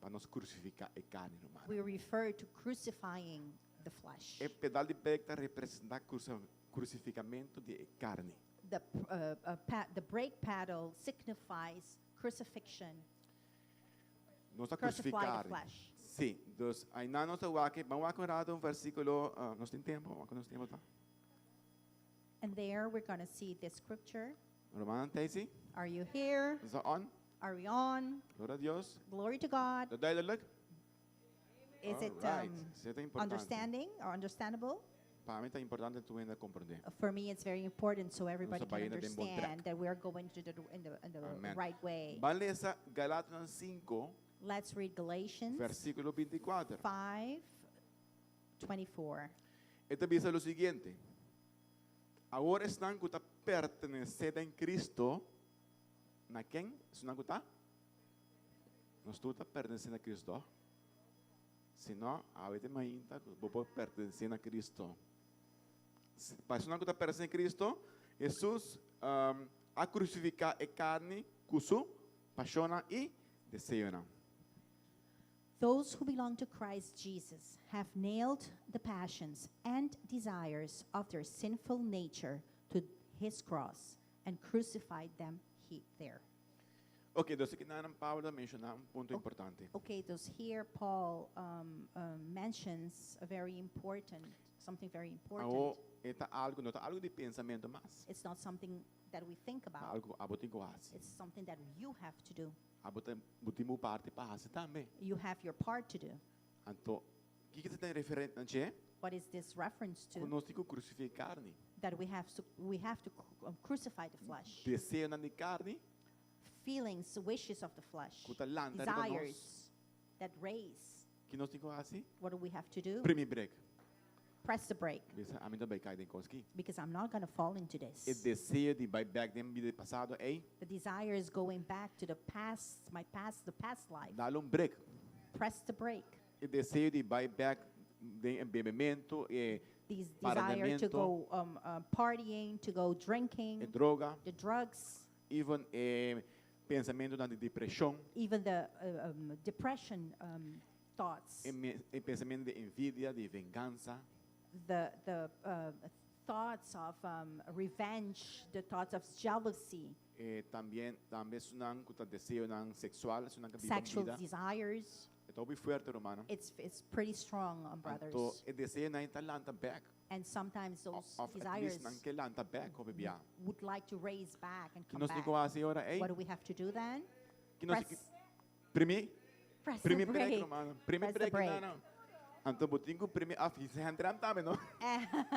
para nos crucificar a carne, romana. we refer to crucifying the flesh. Pedal de break está representar crucificamento de carne. The brake paddle signifies crucifixion, Nós está crucify the crucificar. flesh. Sim, então aí na nossa wake, vamos acordar um versículo, nós tem tempo, nós temos tá? And there we're going to see this scripture. Romana Daisy, Are you here? is that on? Are we on? Glória a Deus. Glory to God. Dat duidelijk? Is it Alright, isso é importante. understanding or understandable? Para mim é importante tu ainda compreender. For me, it's very important so everybody can bayan na din buong track. understand that we are going to in the Amen. right way. Vale essa Galatas 5, Let's read Galatians versículo 24. 5:24. Ito dice lo siguiente. Agora estão que está pertenecendo em Cristo. Na quem? Estão que está? Nós estamos pertencendo a Cristo. Se não, a vez ainda vou pertencer a Cristo. Para estão que está pertencendo a Cristo, Jesus a crucificar a carne, cusu, paixão e desejo. Those who belong to Christ Jesus have nailed the passions and desires of their sinful nature to his cross and crucified them there. Ok, então aqui na Paulo mencionar ponto importante. Okay, those here Paul mentions something very important. Ao está algo, não está algo de pensamento, mas It's not something that we think about. algo abotin ko hasi. It's something that you have to do. Abotin mo parte pa hasi também. You have your part to do. Anto, kikita tem referente na che, What is this reference to? kung nós tiko crucificar carne. That we have to crucify the flesh. Desejo na ni carne, Feelings, wishes of the flesh, kuta lanta rin pa nos, desires that raise. que nós tiko hasi, What do we have to do? primi break. Press the brake, Bisa amin também kay din koski. because I'm not going to fall into E this. desejo de buy back din vida passado ay The desire is going back to the past life. dalong break. Press the brake. E desejo de buy back din bebimento e These desire to Parlamento. go partying, to go e drinking, droga, the drugs, even pensamento na de depressão, even the depression thoughts, e pensamento de envidia, de vingança, the thoughts of revenge, the thoughts of jealousy, também sunang kuta desejo ng sexual, sunang sexual kabibang vida. desires. Ito bi fuerte, romano. It's pretty strong, brothers. Anto, e desejo na intalanta back. And sometimes those Of at desires least nang kelanta back, ko bibiya. would like to raise back and come Kinos ni back. ko asi ora, eh? What do we have to do then? Kinos Press, primi press primi the break, brake. romano. Primi Press the break brake. na no. Anto buting ko primi sa handram tame, no?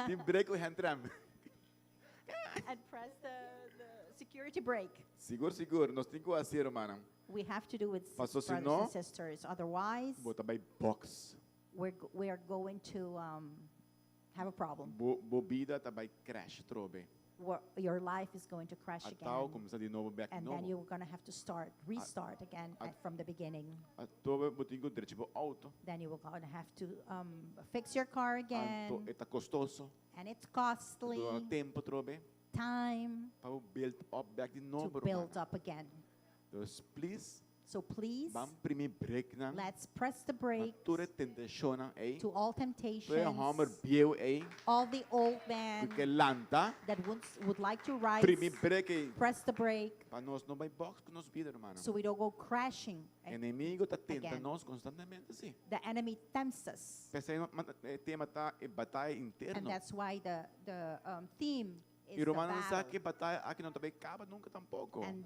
Tim break ko handram. And press the security break. Seguro, nós temos que fazer, irmã. We have to do it, Pastor, se brothers no- and sisters. Otherwise, Bota by box. we are going to have a problem. Bobida tá by crash trobe. Your life is going to crash Ataw again. começa de novo back And novo. then you're going to have to restart again from the beginning. Atobe botinho direito pro auto. Then you're going to have to fix your car again. Anto eta costoso. And it's costly Do tempo trobe. time Para build up back de to novo, build irmã. up again. Dus please, So please, vamos primeiro break na. let's press the brakes Toda tentação na, to all Toda temptations, hammer bieu, all the old man Porque lanta. that would like to rise, Primeiro break, press the brake para nós não vai box com nós vida, irmão. so we don't go crashing. Inimigo tá tenta again. nós constantemente assim. The enemy tempts us. Pensei no tema tá batalha And interna. that's why the theme is E the Romano não sabe battle. que batalha aqui não também acaba nunca tampouco. And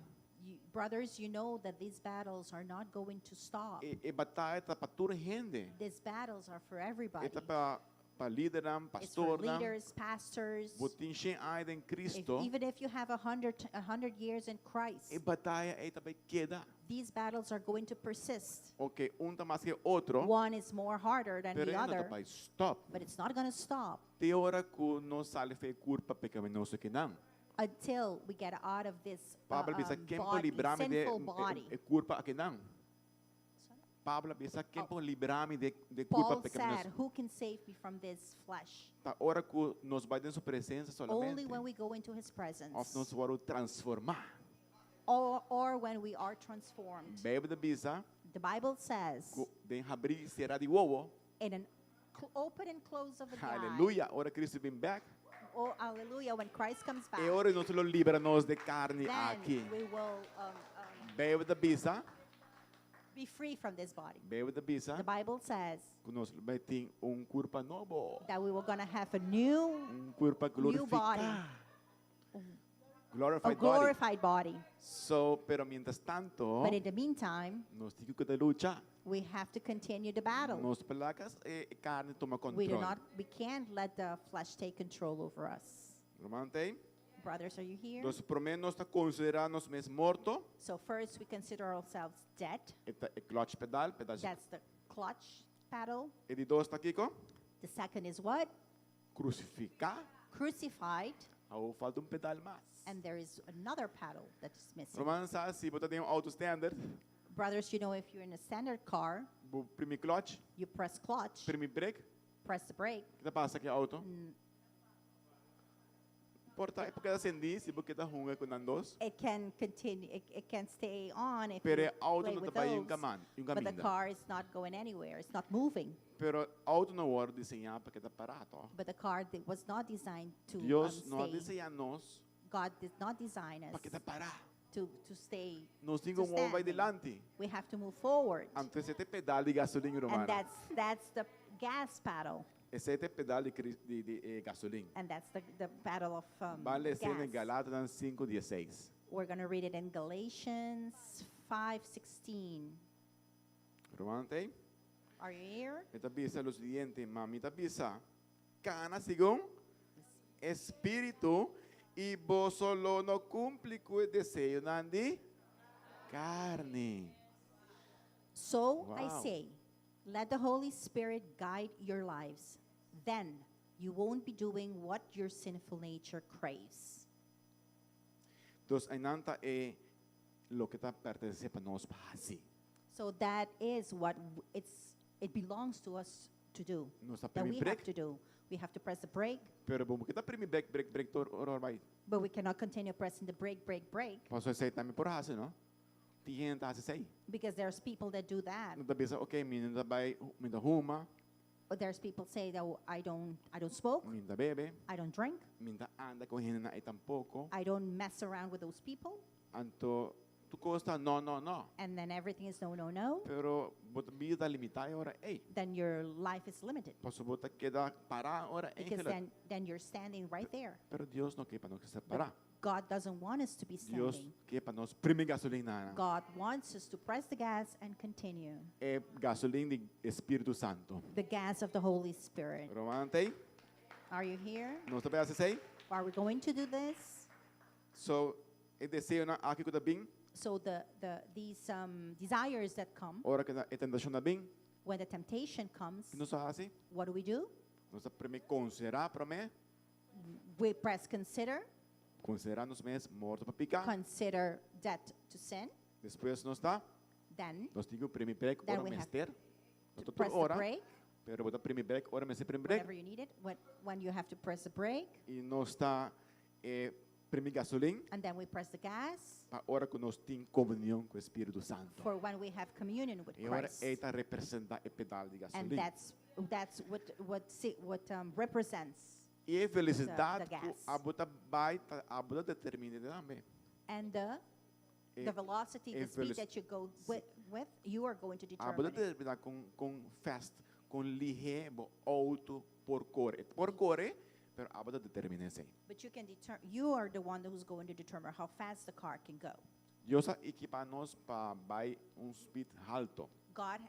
brothers, you know that these battles are not going to stop. E batalha tá para toda gente. These battles are for everybody. E tá para líder, It's for pastor, leaders, pastors. botin sem ai em Cristo. Even if you have 100 years in Christ, E batalha aí também queda. these battles are going to persist. Ok, tá mais que outro. One is more harder than Pero the não tá other, para stop. but it's not going to stop Tem hora que não sale fei culpa pecaminoso que não. until we get out of this Pablo bisa quem pode body, livrar-me de sinful body. culpa aqui não. Pablo bisa quem pode livrar-me de culpa Paul said, pecaminosa. who can save me from this flesh? Tá hora que nós vai em sua presença solamente. Only when we go into his presence, Of nós vamos transformar. or when we are transformed. Bebe da bisa, The Bible says, den abrir será de novo. in an open and close of the eye, Aleluia. Ora Cristo vem back. oh hallelujah, when Christ comes back, E ora nós lo libera nós de carne then aqui. we will Bebe da bisa, be free from this body. bebe da bisa. The Bible says Que nós vai ter corpo novo. that we were going to have a new Corpo New body. glorificado. a Glorified body. glorified body. So, pero mientras tanto, But in the meantime, nós temos que lutar. we have to continue the battle. Nós placas carne toma We control. can't let the flesh take control over us. Romante, Brothers, are you here? nós primeiro nós está considerando nós mesmos morto. So first we consider ourselves dead. Eta clutch pedal, pedal. That's the clutch paddle. E de dois está aqui com The second is what? crucificar. Crucified. Ou falta pedal mais. And there is another paddle that is missing. Romano sabe se você tem auto standard, Brothers, you know, if you're in a standard car, o primeiro clutch, you press clutch, primeiro brake, press the brake. que passa aqui auto. Porta é porque acendi, se você está ruim com andos. It can continue, it can stay on if Pero you auto play não with está para um those. But the caminho. car is not going anywhere. It's not moving. Pero auto não é desenhado para que está parado. But the car that was not designed to Deus não stay. desenha nós God did not design us para que está parado. to stay. Nós temos que mover adiante. We have to move forward. Antes esse pedal de gasolina And romana. that's the gas paddle. Esse é pedal de gasolina. And that's the battle of Vale ser em gas. Galatas 5:16. We're going to read it in Galatians 5:16. Romano tem? Are you here? Esta bisa lo siguiente, mami, esta bisa. Cana según espíritu y vos solo no cumple con el deseo de carne. So I Wow. say, let the Holy Spirit guide your lives. Then you won't be doing what your sinful nature craves. Entonces, ainanta é lo que está pertenece para nós para assim. So that is what it belongs to us to do. Nós está That we primeiro have to break, do. We have to press the brake, pero bom, que está primeiro break, tor vai. but we cannot continue pressing the brake, Posso ser também por assim, não? Tinha tá assim. because there's people that do that. Não tá bisa, okay, minha vai, minha ruma, Or there's people say that I don't smoke, minha bebe, I don't drink, minha anda com gente na tampouco. I don't mess around with those people, Anto tu costa no. and then everything is no. Pero bota vida limitada ora, ei. Then your life is limited. Posso botar queda parar ora, ei. Because then you're standing right there. Pero Deus não quer para nós But parar. God doesn't want us to be Deus standing. quer para nós primeiro gasolina. God wants us to press the gas and continue. É gasolina de Espírito Santo. The gas of the Holy Spirit. Romano tem? Are you here? Nós também assim. Are we going to do this? So, e deseo na aqui kuda bing, So these desires that come, ora que na tentação na bing, when the temptation comes, que nós fazemos? what do? Nós primeiro considerar para mim, We press considerar nos mês morto para picar. consider death to sin. Depois nós está, Then nós temos o primeiro break, Then ora we have mester. to press the Ora, brake pero botar primeiro break, ora mester primeiro whenever break. you need it. When you have to press the brake, E nós está primeiro gasolina, and then we press the gas para ora que nós temos comunhão com o Espírito Santo. for when we have communion with E ora Christ. está representa o pedal de And gasolina. that's what represents. E a felicidade the que gas. a bota baita, a bota determina também. And E the velocity, the e speed felic- that you go with, you are going to a bota determine it. determina com fast, com ligeiro, auto, por corre. Por corre, pero a bota determina assim. But you are the one who's going to determine how fast the car can go. Deus equipa nós para speed alto. God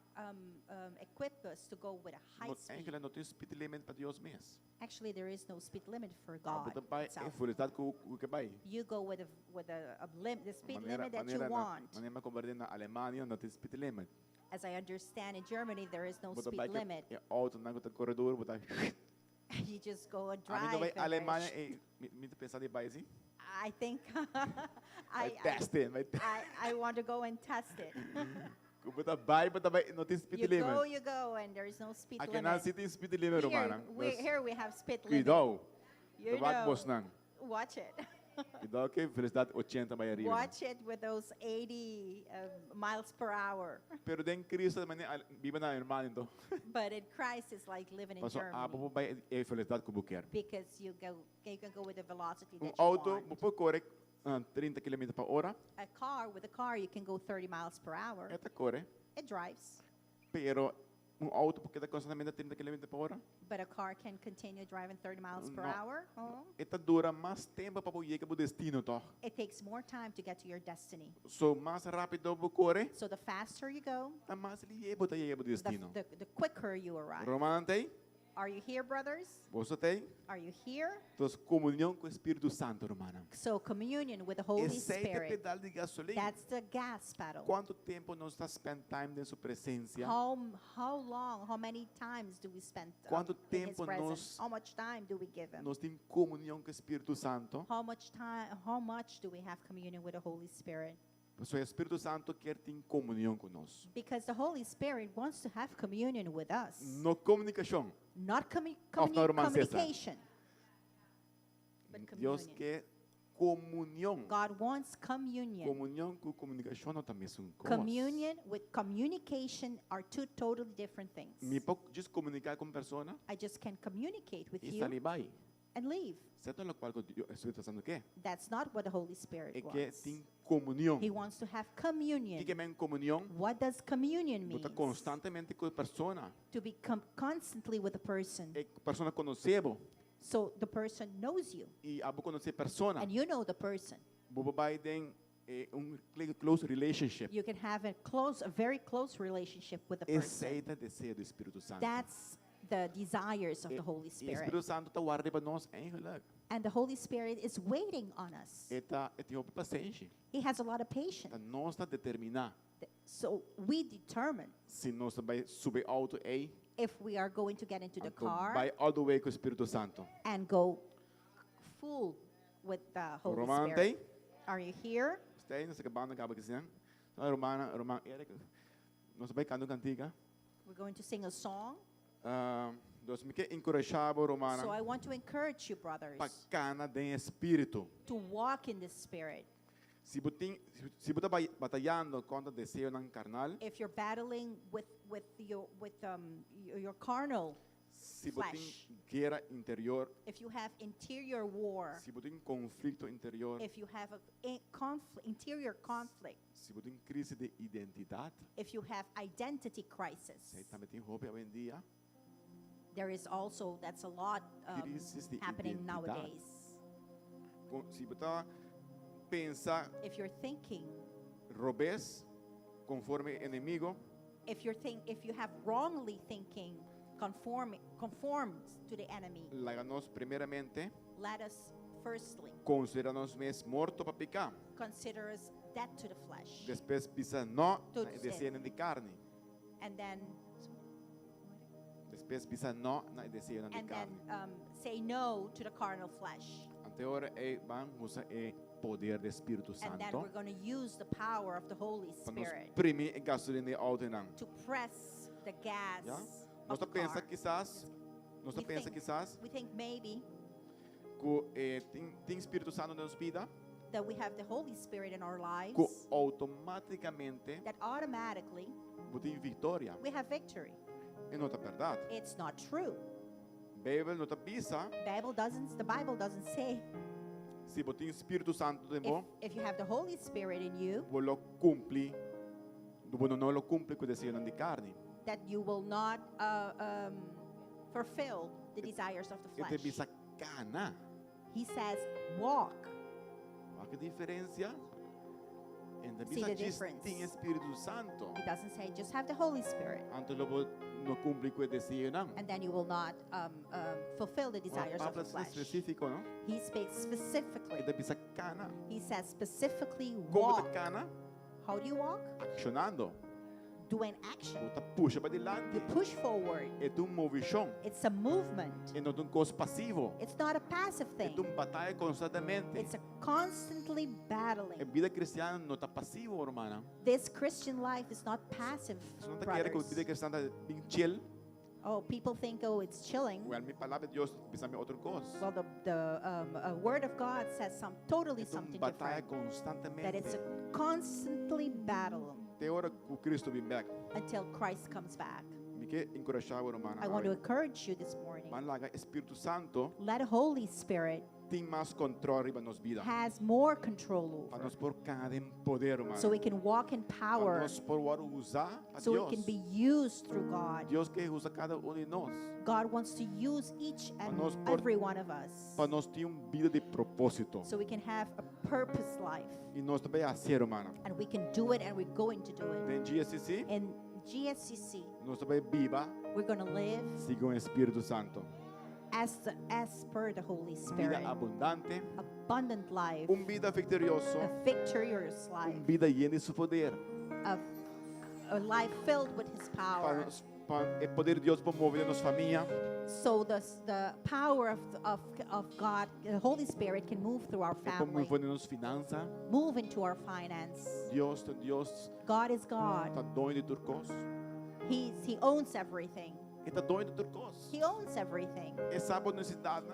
equipped us to go with a high speed. Não tem speed limit para Deus mesmo. Actually, there is no speed limit for A God bota vai itself. é felicidade que vai. You go with the speed limit that you want. Maneira como na Alemanha não tem speed limit. As I understand, in Germany there is no Bota speed vai limit. é alto na corredor, bota. You just go and A mim drive. vai and Alemanha é me pensar de vai assim. I think Vai teste, vai. I want to go and test it. Bota vai, não tem speed limit. You go, and there is no speed Aqui na limit. city tem speed limit, Romana. Here we have speed limit. Cuidado. You Tabak know. boss nan. Watch it. Cuidado que felicidade 80 vai arriba. Watch it with those 80 miles per hour. Pero den Cristo de maneira viva na irmã então. But in Christ, it's like living in Passo a Germany. popo vai é felicidade que quer. Because you can go with the velocity that you Auto, want. você corre 30 km por hora. With a car, you can go 30 miles per hour. Esta corre. It drives. Pero auto porque está constantemente a 30 km por hora. But a car can continue driving 30 miles per No. hour. Oh. Esta dura mais tempo para chegar ao destino, tá? It takes more time to get to your destiny. So mais rápido você corre, So the faster you go, tá mais ligeiro para chegar ao destino. the quicker you arrive. Romana tem? Are you here, brothers? Você tem? Are you here? Então, comunhão com o Espírito Santo, Romana. So communion with the Holy Esse é o Spirit. pedal de gasolina. That's the gas pedal. Quanto tempo nós está spend time em sua presença? How long, how many times do we spend Quanto in His tempo presence? nós- How much time do we give Him? Nós temos comunhão com o Espírito Santo. How much do we have communion with the Holy Spirit? Porque o Espírito Santo quer ter comunhão conosco. Because the Holy Spirit wants to have communion with us. No comunicação. Not Of normal, Cesar. communication, but Deus communion. quer comunhão. God wants communion. Comunhão com comunicação não é a mesma coisa. Communion with communication are two totally different things. Me pode just comunicar com pessoa I just can communicate with e you sair vai. and leave. Certo é o qual o Espírito Santo quer? That's not what the Holy Spirit É que wants. tem comunhão. He wants to have O communion. que é comunhão? What does communion mean? Você constantemente com a pessoa. To be constantly with a person. É a pessoa conhecebo So the person knows you e a conhecer a pessoa. and you know the person. Você vai ter close relationship. You can have a very close relationship with the Esse é person. o desejo do Espírito Santo. That's the desires of the Holy E o Spirit. Espírito Santo está guardando para nós eigenlijk. And the Holy Spirit is waiting on us. É tem paciência. He has a lot of patience. Tá nós está determinar So we determine se nós vai subir alto aí, if we are going to get into the car vai all the way com o Espírito Santo. and go full with the Holy Romana Spirit. tem? Are you here? Está aí nessa cabana acaba que assim. Romana, Eric, nós vai cantar cantiga. We're going to sing a song. Nós me quer encorajar So Romana I want to encourage you, brothers, para cana de espírito. to walk in the Spirit. Se você está batalhando contra o desejo não carnal, If you're battling with your carnal, se você tem flesh. guerra interior, if you have interior war, se você tem conflito interior, if you have interior conflict, se você tem crise de identidade, if you have identity crisis, se também tem roupa hoje em dia, that's a lot crisis de happening identidade. nowadays. Se você pensa If you're thinking, robês conforme inimigo, if you have wrongly thinking, conformed to the enemy, lá nós primeiramente let us firstly consideramos mesmo morto para pecar. considers death to the flesh. Depois bisa no To na sin. desejo de carne. And then Depois bisa no na desejo de and then carne. say no to the carnal flesh. Anteora van usa poder do Espírito And then Santo we're going to use the power of the Holy para nos Spirit prime e gasolina de auto não. to press the gas Yeah? of Nós the pensa car. quizás, nós We pensa think- quizás We think maybe que tem Espírito Santo na nossa vida, that we have the Holy Spirit in our lives, que automaticamente that automatically tem vitória. we have victory. E não é verdade. It's not true. Bíblia não avisa The Bible doesn't say se você tem Espírito Santo de bom, if you have the Holy Spirit in you você lo cumpre, você não lo cumpre com o desejo de carne. that you will not fulfill the desires of the E te flesh. visa cana. He says, walk. Olha que diferença. E te See visa the diz difference. tem Espírito Santo. He doesn't say just have the Holy Spirit, Antes lo não cumpre com o desejo não. and then you will not fulfill the desires of the Palavra flesh. específico, não? He speaks E specifically. te visa cana. He says specifically Como walk. te cana? How do you walk? Accionando. Doing action. Você puxa para You delante. push forward. É um movição. It's a movement. E não um coisa passivo. It's not a passive É thing. uma batalha constantemente. It's a constantly A battling. vida cristiana não está passivo, irmã. This Christian life is not passive, Você não está querendo que a vida brothers. cristã está bem chill. Oh, people think, oh, it's chilling. Well, minha palavra de Deus pensa em outra coisa. Well, the Word of God says totally É uma something batalha different. constantemente. That it's a constantly battle Tem hora que o Cristo vem back. until Christ comes back. Me quer encorajar, irmã. I want to encourage you this morning. Mas lá, Espírito Santo Let Holy Spirit tem mais controle sobre nossa vida. has more control Para over, nós pôr cada em poder, irmã. so we can walk in Para power, nós poder usar a so Deus. it can be used through God. Deus quer usar cada um de nós. God wants to use each and nós por- every one of us, Para nós ter uma vida de propósito. so we can have a purpose life. E nós também é assim, irmã. And we can do it, and we're going to do it. Tem GSCC, In GSCC, nós também viva we're going to live segundo o Espírito Santo. as per the Holy Vida Spirit. abundante, Abundant life, vida vitorioso, a victorious life, vida llena de seu poder. a life filled with His Para, power. para o poder de Deus para mover a nossa família, So the power of God, the Holy Spirit, can move through our para family, mover a nossa finança. move into our finance. Deus God is God. está dono de turcos. He owns everything. Ele está dono de turcos. He owns everything. Ele sabe a necessidade.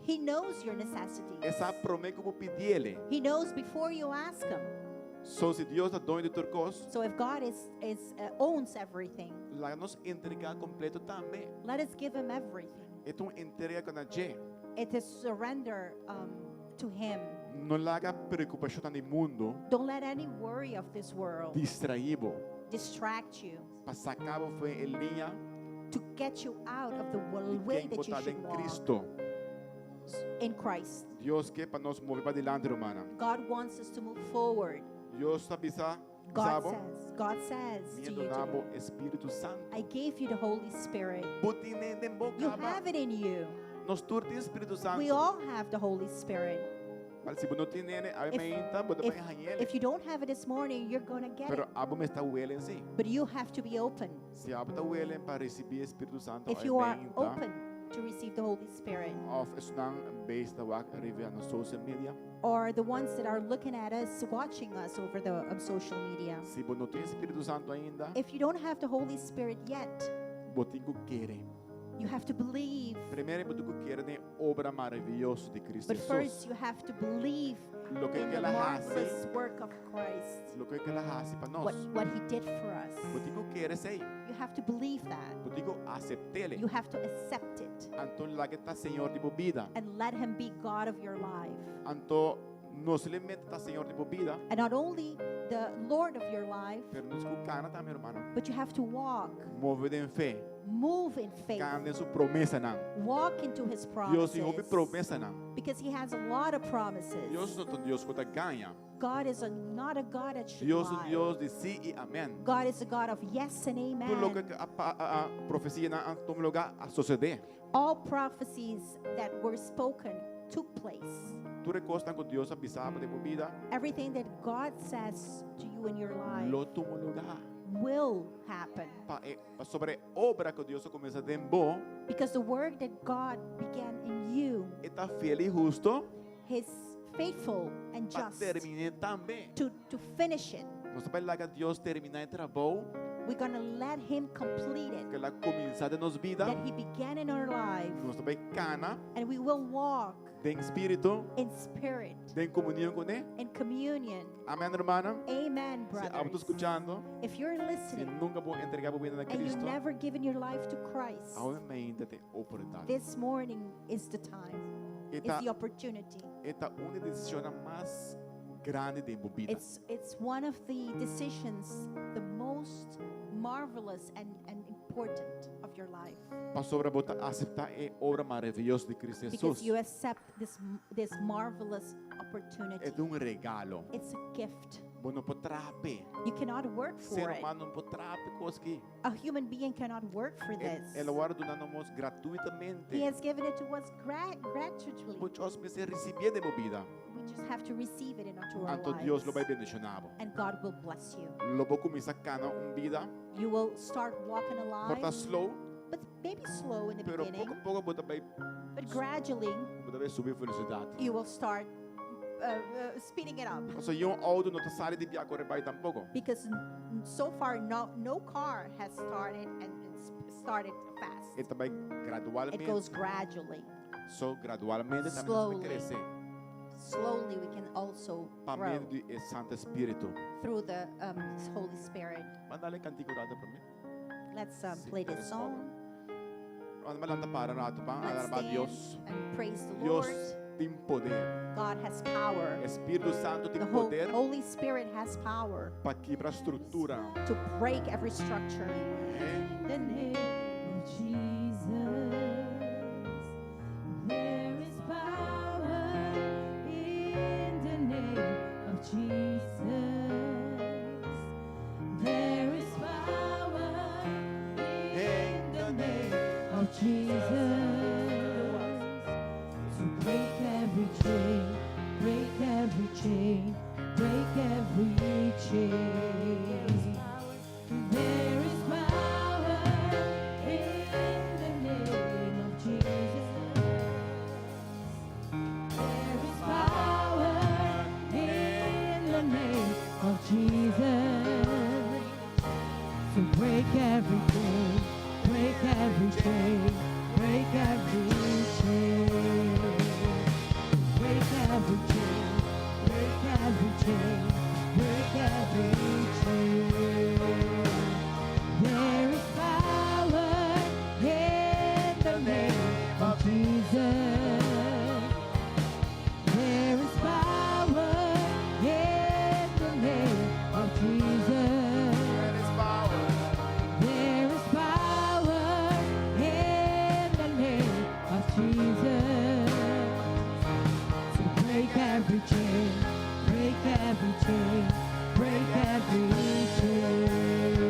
He knows your necessities. Ele sabe promete que eu vou pedir ele. He knows before you ask Him. Só se Deus está dono de turcos, So if God owns everything, lá nos entregar completo também. let us give Him everything. Então entrega com a gente. It is surrender to Him. Não larga preocupação no mundo Don't let any worry of this world distraído. distract you Para sacar foi em linha to get you out of the de way quem that you botar should em walk Cristo. in Christ. Deus quer para nós mover para diante, irmã. God wants us to move forward. Deus está bisa, God says to minha you donabo today, Espírito Santo. I gave you the Holy Spirit. Butine de boca, You have it in you. nós turti Espírito Santo. We all have the Holy Spirit. Mas se você não tem ele, aí If- me entra, você If, vai ganhar if you don't have it this morning, you're going to get Pero it. abo me está huele em si. But you have to be open. Se abo está huele para receber Espírito Santo, If aí you are me entra. open to receive the Holy Spirit, Of is nang based na wak arrive na social media. or the ones that are looking at us, watching us over the social media. Se você não tem Espírito Santo ainda, If you don't have the Holy Spirit yet, você tem querer. you have to believe. Primeiro você tem querer na obra maravilhosa de Cristo But first, Jesus. you have to believe Lo que in the ela hace, marvelous work of Christ, lo que ela hace para nós. what He did for us. Você tem querer sei. You have to believe that. Você tem aceitar ele. You have to accept it Então lá que está Senhor de vida. and let Him be God of your life. Então não se limita está Senhor de vida, And not only the Lord of your life, pero nos cana também, irmão. but you have to walk, Move em fé. move in faith, Cana sua promessa não. walk into His Deus tem uma promises. promessa não. Because He has a lot of promises. Deus não é Deus que está ganha. God is not a God that should Deus é lie. Deus de sim e amém. God is a God of yes and Tudo que amen. a profecia não toma lugar a suceder. All prophecies that were spoken took place. Tu recostas con Dios avisaba de tu vida, Everything that God says to you in your life lo tumo lugar. will happen. Sobre obra que Dios comienza de bo, Because the work that God began in you, está fiel y justo He's faithful and para just terminar también. to finish it. Nós vai lá que Deus terminar o trabalho We're going to let Him complete it que ela começar de nos vida. that He began in our life, Nós vai cana and we will walk de espírito, in spirit, de comunhão com Ele. in communion. Amém, irmã. Amen, Se algo brothers. escutando, If you're se listening nunca vou entregar a vida a and you've Cristo, never given your life to Christ, agora ainda tem oportunidade. this morning is the time, is Esta the opportunity. esta uma decisão mais grande de vida. It's one of the decisions, the most marvelous and important of your life. Para sobre botar aceitar a obra maravilhosa de Cristo Because Jesus. you accept this marvelous opportunity. É regalo. It's a gift. Você não pode traper. You cannot work Ser for it. humano não pode traper coisas que A human being cannot work for this. Ele agora dando-nos gratuitamente. He has given it to us gratuitously. Muitos precisam receber de vida. We just have to receive it into our Então Deus lo vai lives. bendicionar. And God will bless you. Lo vou começar cana vida. You will start walking Porta alive, slow, but maybe slow in the pero beginning, pouco você vai but gradually subir felicidade. you will start speeding it up. So auto não está saindo de via agora vai tampouco. Because so far no car has started and started fast. Ele também It gradualmente. goes gradually. So gradualmente também Slowly. vai crescer. Slowly we can also Para grow meio do Santo Espírito. through the Holy Spirit. Manda-lhe cantigo para mim. Let's Sí, play this puedes song. Quando malanta para rato pa, Let's alarba a stand Deus. and praise the Deus Lord. tem poder. God has power. Espírito Santo tem The poder Holy Spirit has power para quebrar a estrutura. to break every structure. Amém. The name of Jesus, there is power in the name of Jesus. There is power in the name of Jesus to break every chain, break every chain, break every chain. There is power in the name of Jesus. There is power in the name of Jesus to break every chain, break every chain, break every chain, break every chain, break every chain, break every chain. There is power in the name of Jesus. There is power in the name of Jesus. There is power. There is power in the name of Jesus to break every chain, break every chain, break every chain.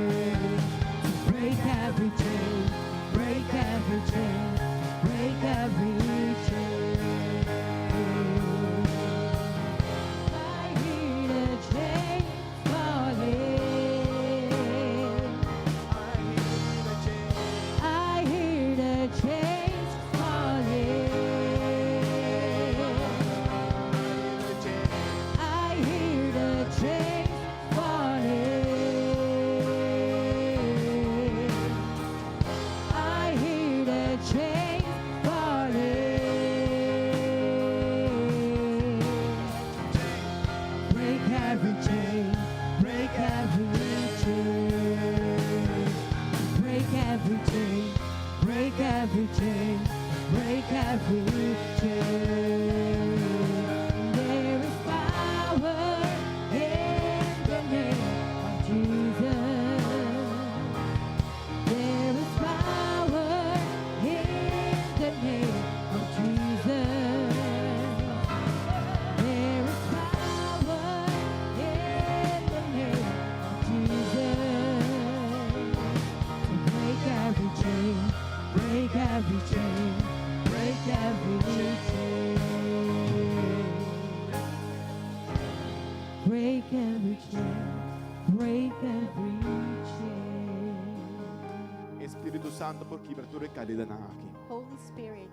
Espíritu Santo por kibertura e cadena na aqui. Holy Spirit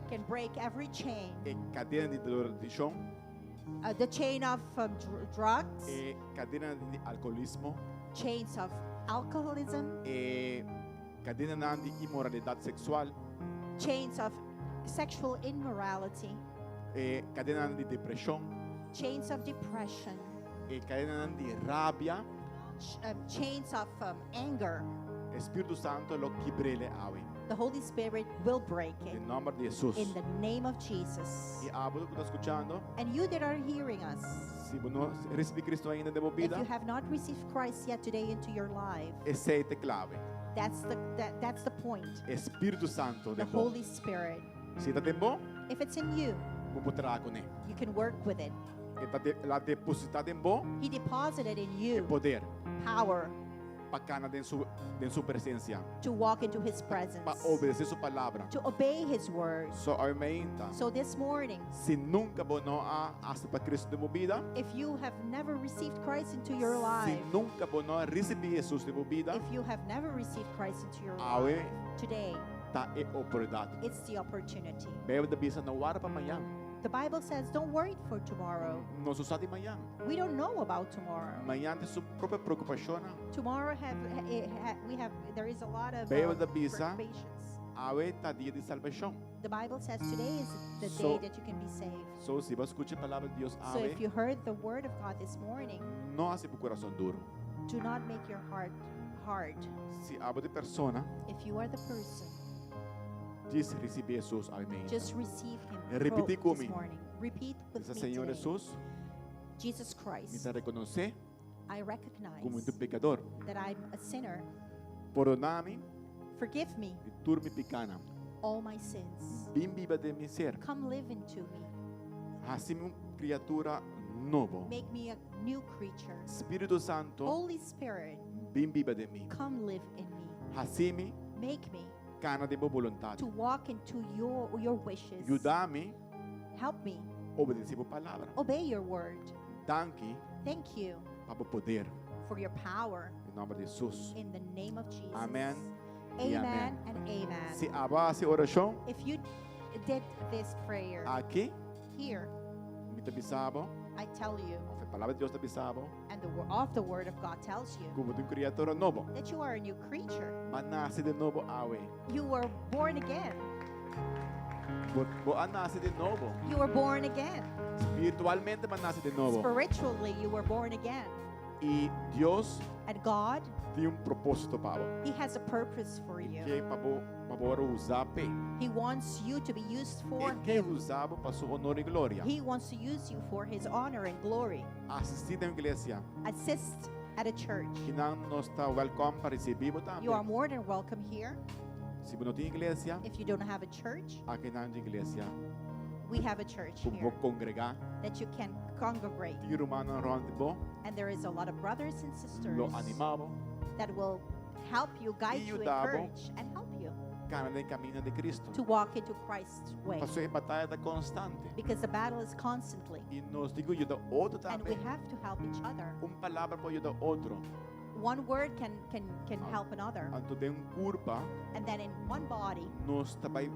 can break every chain. E cadena de drogadicção, The chain of drugs, e cadena de alcoolismo, chains of alcoholism, e cadena de imoralidade sexual, chains of sexual immorality, e cadena de depressão, chains of depression, e cadena de rabia. chains of anger. Espíritu Santo lo quebrele awe. The Holy Spirit will break it Em nome de Jesus. in the name of Jesus. E a você que está escutando, And you that are hearing us, se você não recebeu Cristo ainda de if vida, you have not received Christ yet today into your life, esse é a clave. that's the point. Espíritu Santo The de bom. Holy Spirit. Se está bom, If it's in you, vou botar com ele. you can work with it. La depositada em bom He deposited in é you poder power para cana de sua presença, to walk into His presence, para obedecer sua palavra. to obey His word. So aumenta. So this morning, Se nunca você não aceita Cristo de vida, if you have never received Christ into your se life, nunca você não recebeu Jesus de vida, if you have never received Christ into your awe life, today tá é oportunidade. it's the opportunity. Bebe da bisa não guarda para amanhã. The Bible says, don't worry for tomorrow. Nós usamos de manhã. We don't know about tomorrow. Amanhã tem sua própria preocupação. Tomorrow there is a lot of Bebe da bisa. preoccupations. Awe tá dia de salvação. The Bible says today is the So- day that you can be saved. So se você escuta a palavra de Deus, So awe, if you heard the word of God this morning, não hace o coração duro. do not make your heart hard. Se abre de persona, If you are the person, diz receber Jesus, amém. just receive Him Repite this comigo. morning. Repeat with Diz me Senhor today. Jesus, Jesus me Christ, dá reconhecer I como recognize um pecador. that I'm a sinner. Perdona-me Forgive me de turma pequena. all my sins. Bem viva de mi ser. Come live into me. Haceme uma criatura novo. Make me a new creature. Espírito Santo, Holy Spirit, bem viva de mim. come live in me. Haceme Make me cana de boa vontade. to walk into your wishes. Ajuda-me Help me a obedecer a palavra. obey your word. Danke Thank you para o poder. for your power Em nome de Jesus. in the name of Jesus. Amém e Amen amém. and amen. Se abra essa oração If you did this prayer aqui, here, me te bisabo, I tell you, a palavra de Deus te bisabo, and the word of God tells you como uma criatura novo. that you are a new creature. Mas nasce de novo, awe. You were born again. Boa nasce de novo. You were born again. Espiritualmente, mas nasce de novo. Spiritually, you were born again. E Deus And God, tem propósito para He has a purpose for you. que para usar bem. He wants you to be used for E que Him. usar para sua honra e glória. He wants to use you for His honor and glory. Assistir na igreja Assist at a church. que não nos está welcome para receber You are também. more than welcome here. Se você não tem igreja, If you don't have a church, aqui não tem igreja. we have a church Como here vou congregar, that you can congregate. tem humano around de bom, And there is a lot of brothers and sisters lo animamos, that will help you, guide you, Ayudamos. encourage, and help you caminhar no caminho de Cristo. to walk into Christ's way. Passou em batalha da constante. Because the battle is constantly. E nós digo ajuda outro And we também. have to help each other. Palavra para ajudar outro. One word can help another. Anto de curva, And then in one body, nós também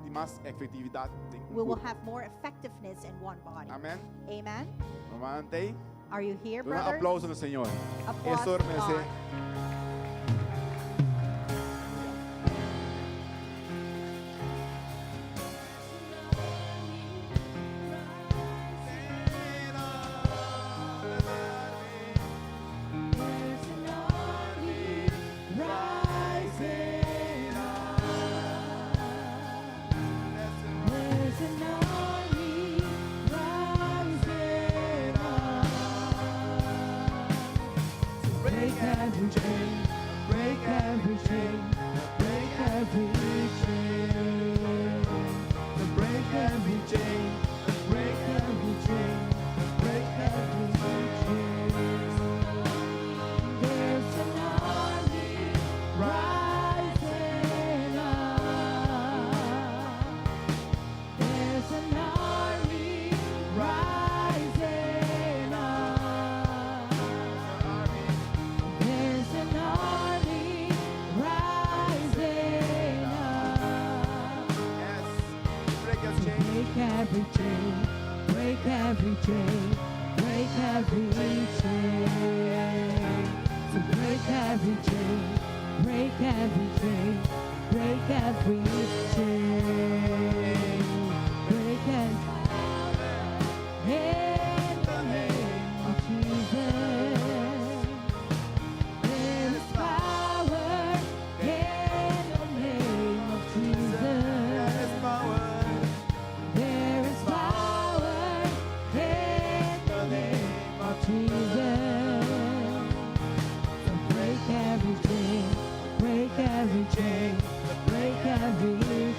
de mais efetividade. we will have more effectiveness in one body. Amém? Amen? Mamante, Are you here, um brothers? aplauso no Senhor. Applause Eso to merece. God. There's an army rising up. There's an army rising up. To break every chain, break every chain, break every chain. To break every chain, break every chain, break every chain. There's an army rising up. There's an army rising up. There's an army rising up. every chain, break every chain. To break every chain, break every chain, break every chain, break every in the name of Jesus. There is power in the name of Jesus. There is power in the name of Jesus. So break every chain, break every chain, break every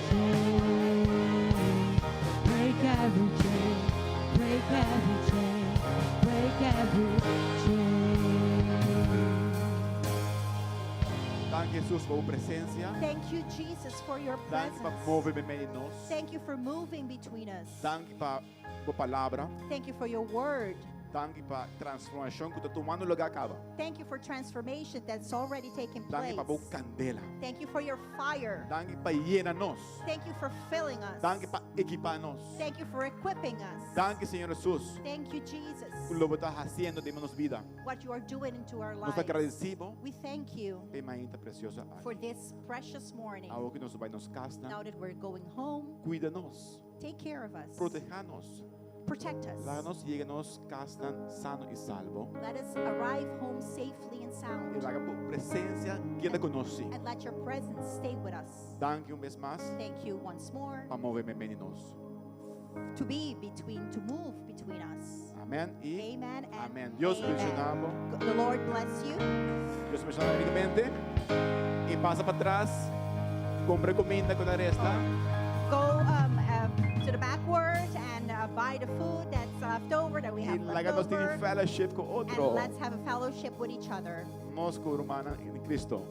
chain, break every chain, break every chain, break every chain. Danke Jesus por tu presencia. Thank you, Jesus, for your Danke para presence. mover meio de nós. Thank you for moving between us. Danke para tua palavra. Thank you for your word. Danke para transformação que está tomando lugar acaba. Thank you for transformation that's already taken Danke place. para boa candela. Thank you for your fire. Danke para llenar nós. Thank you for filling us. Danke para equipar nós. Thank you for equipping us. Danke Senhor Jesus. Thank you, Jesus, Por lo que está haciendo de nossa vida. what you are doing into our Nós lives. agradecemos We thank you pela manhã preciosa. for this precious morning. Algo que nós vai nos casa. Now that we're going home, Cuida-nos. take care of us. Proteja-nos. Protect us. Láganos y lleguenos casa sano y salvo. Let us arrive home safely and Y sound. la presencia queda con nosotros. And let your presence stay with us. Danke un vez más Thank you once more para moverme meninos. to move between us. Amén y Amen and amén. Dios amen. mencionamos. The Lord bless you. Dios menciona amigamente. Y pasa para atrás. Compre comida con la resta. Go to the backward and buy the food that's left over that we Y have left láganos over. en fellowship con And otro. let's have a fellowship with each other. Nos hermana en Cristo.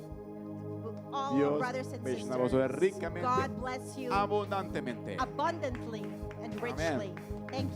All our Dios brothers and bendiga a sisters. vosotros ricamente, God bless you abundantemente. abundantly and richly. Thank you.